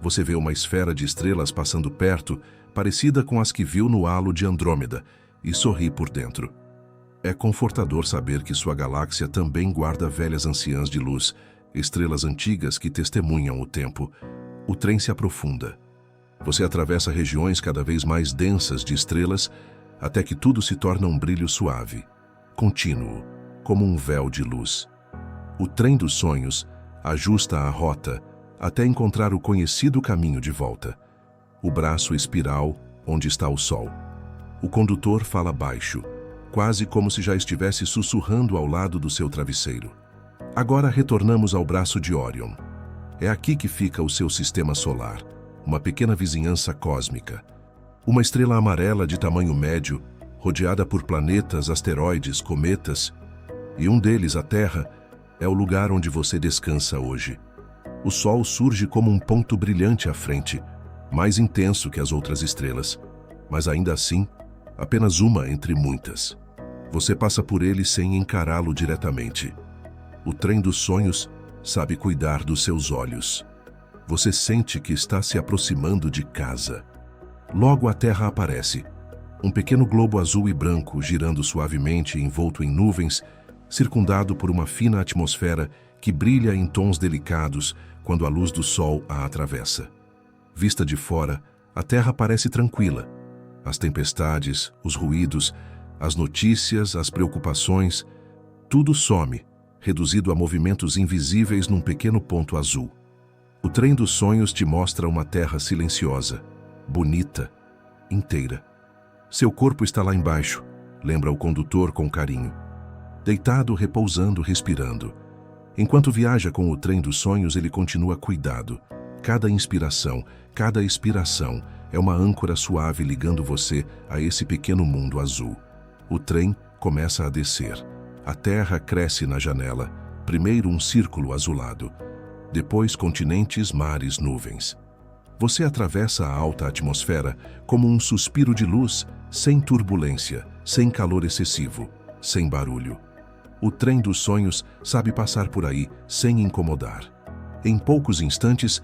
Você vê uma esfera de estrelas passando perto, parecida com as que viu no halo de Andrômeda, e sorri por dentro. É confortador saber que sua galáxia também guarda velhas anciãs de luz, estrelas antigas que testemunham o tempo. O trem se aprofunda. Você atravessa regiões cada vez mais densas de estrelas, até que tudo se torna um brilho suave, contínuo, como um véu de luz. O trem dos sonhos ajusta a rota até encontrar o conhecido caminho de volta. O braço espiral, onde está o sol. O condutor fala baixo, quase como se já estivesse sussurrando ao lado do seu travesseiro. Agora retornamos ao braço de Órion. É aqui que fica o seu sistema solar, uma pequena vizinhança cósmica. Uma estrela amarela de tamanho médio, rodeada por planetas, asteroides, cometas, e um deles, a Terra, é o lugar onde você descansa hoje. O Sol surge como um ponto brilhante à frente, mais intenso que as outras estrelas, mas ainda assim, apenas uma entre muitas. Você passa por ele sem encará-lo diretamente. O trem dos sonhos sabe cuidar dos seus olhos. Você sente que está se aproximando de casa. Logo a Terra aparece. Um pequeno globo azul e branco girando suavemente envolto em nuvens, circundado por uma fina atmosfera que brilha em tons delicados quando a luz do Sol a atravessa. Vista de fora, a Terra parece tranquila. As tempestades, os ruídos, as notícias, as preocupações, tudo some, reduzido a movimentos invisíveis num pequeno ponto azul. O trem dos sonhos te mostra uma terra silenciosa, bonita, inteira. Seu corpo está lá embaixo, lembra o condutor com carinho. Deitado, repousando, respirando. Enquanto viaja com o trem dos sonhos, ele continua cuidado. Cada inspiração, cada expiração é uma âncora suave ligando você a esse pequeno mundo azul. O trem começa a descer. A terra cresce na janela, primeiro um círculo azulado, depois continentes, mares, nuvens. Você atravessa a alta atmosfera como um suspiro de luz, sem turbulência, sem calor excessivo, sem barulho. O trem dos sonhos sabe passar por aí sem incomodar. Em poucos instantes,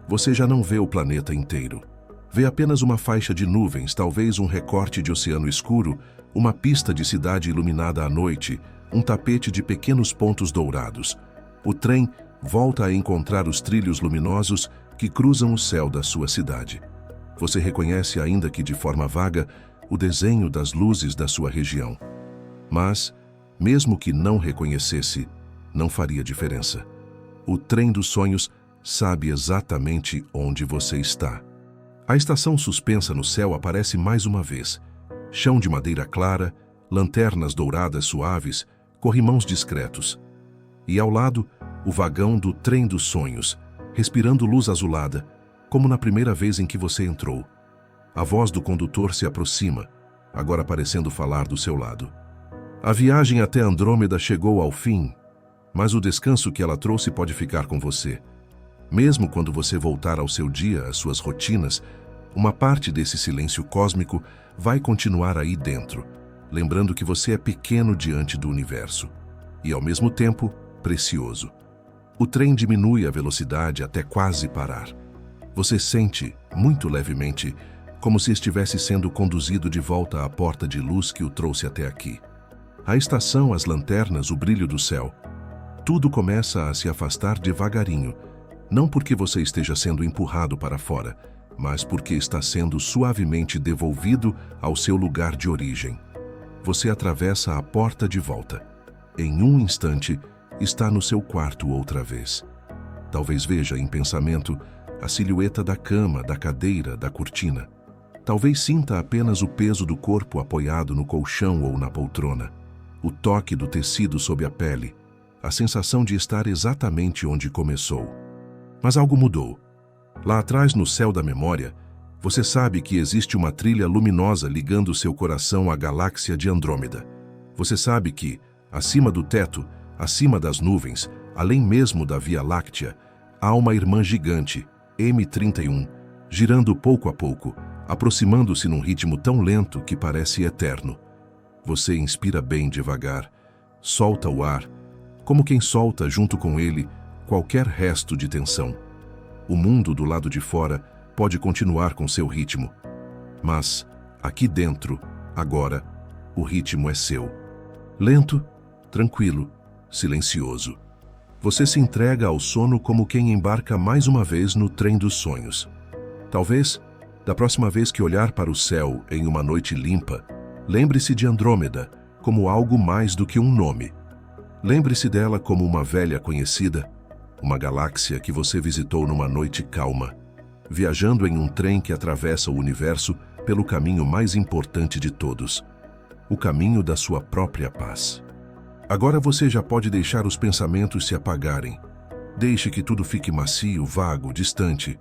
você já não vê o planeta inteiro. Vê apenas uma faixa de nuvens, talvez um recorte de oceano escuro, uma pista de cidade iluminada à noite, um tapete de pequenos pontos dourados. O trem volta a encontrar os trilhos luminosos que cruzam o céu da sua cidade. Você reconhece, ainda que de forma vaga, o desenho das luzes da sua região. Mas, mesmo que não reconhecesse, não faria diferença. O trem dos sonhos sabe exatamente onde você está. A estação suspensa no céu aparece mais uma vez. Chão de madeira clara, lanternas douradas suaves, corrimãos discretos. E ao lado, o vagão do trem dos sonhos, respirando luz azulada, como na primeira vez em que você entrou. A voz do condutor se aproxima, agora parecendo falar do seu lado. A viagem até Andrômeda chegou ao fim, mas o descanso que ela trouxe pode ficar com você. Mesmo quando você voltar ao seu dia, às suas rotinas, uma parte desse silêncio cósmico vai continuar aí dentro, lembrando que você é pequeno diante do universo e, ao mesmo tempo, precioso. O trem diminui a velocidade até quase parar. Você sente, muito levemente, como se estivesse sendo conduzido de volta à porta de luz que o trouxe até aqui. A estação, as lanternas, o brilho do céu. Tudo começa a se afastar devagarinho, não porque você esteja sendo empurrado para fora, mas porque está sendo suavemente devolvido ao seu lugar de origem. Você atravessa a porta de volta. Em um instante, está no seu quarto outra vez. Talvez veja em pensamento a silhueta da cama, da cadeira, da cortina. Talvez sinta apenas o peso do corpo apoiado no colchão ou na poltrona, o toque do tecido sob a pele, a sensação de estar exatamente onde começou. Mas algo mudou. Lá atrás, no céu da memória, você sabe que existe uma trilha luminosa ligando seu coração à galáxia de Andrômeda. Você sabe que, acima do teto, acima das nuvens, além mesmo da Via Láctea, há uma irmã gigante, M31, girando pouco a pouco, aproximando-se num ritmo tão lento que parece eterno. Você inspira bem devagar, solta o ar, como quem solta junto com ele qualquer resto de tensão. O mundo do lado de fora pode continuar com seu ritmo, mas, aqui dentro, agora, o ritmo é seu. Lento, tranquilo, silencioso. Você se entrega ao sono como quem embarca mais uma vez no trem dos sonhos. Talvez, da próxima vez que olhar para o céu em uma noite limpa, lembre-se de Andrômeda como algo mais do que um nome. Lembre-se dela como uma velha conhecida, uma galáxia que você visitou numa noite calma, viajando em um trem que atravessa o universo pelo caminho mais importante de todos, o caminho da sua própria paz. Agora você já pode deixar os pensamentos se apagarem. Deixe que tudo fique macio, vago, distante,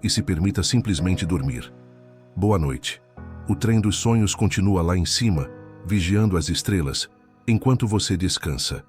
e se permita simplesmente dormir. Boa noite. O trem dos sonhos continua lá em cima, vigiando as estrelas, enquanto você descansa.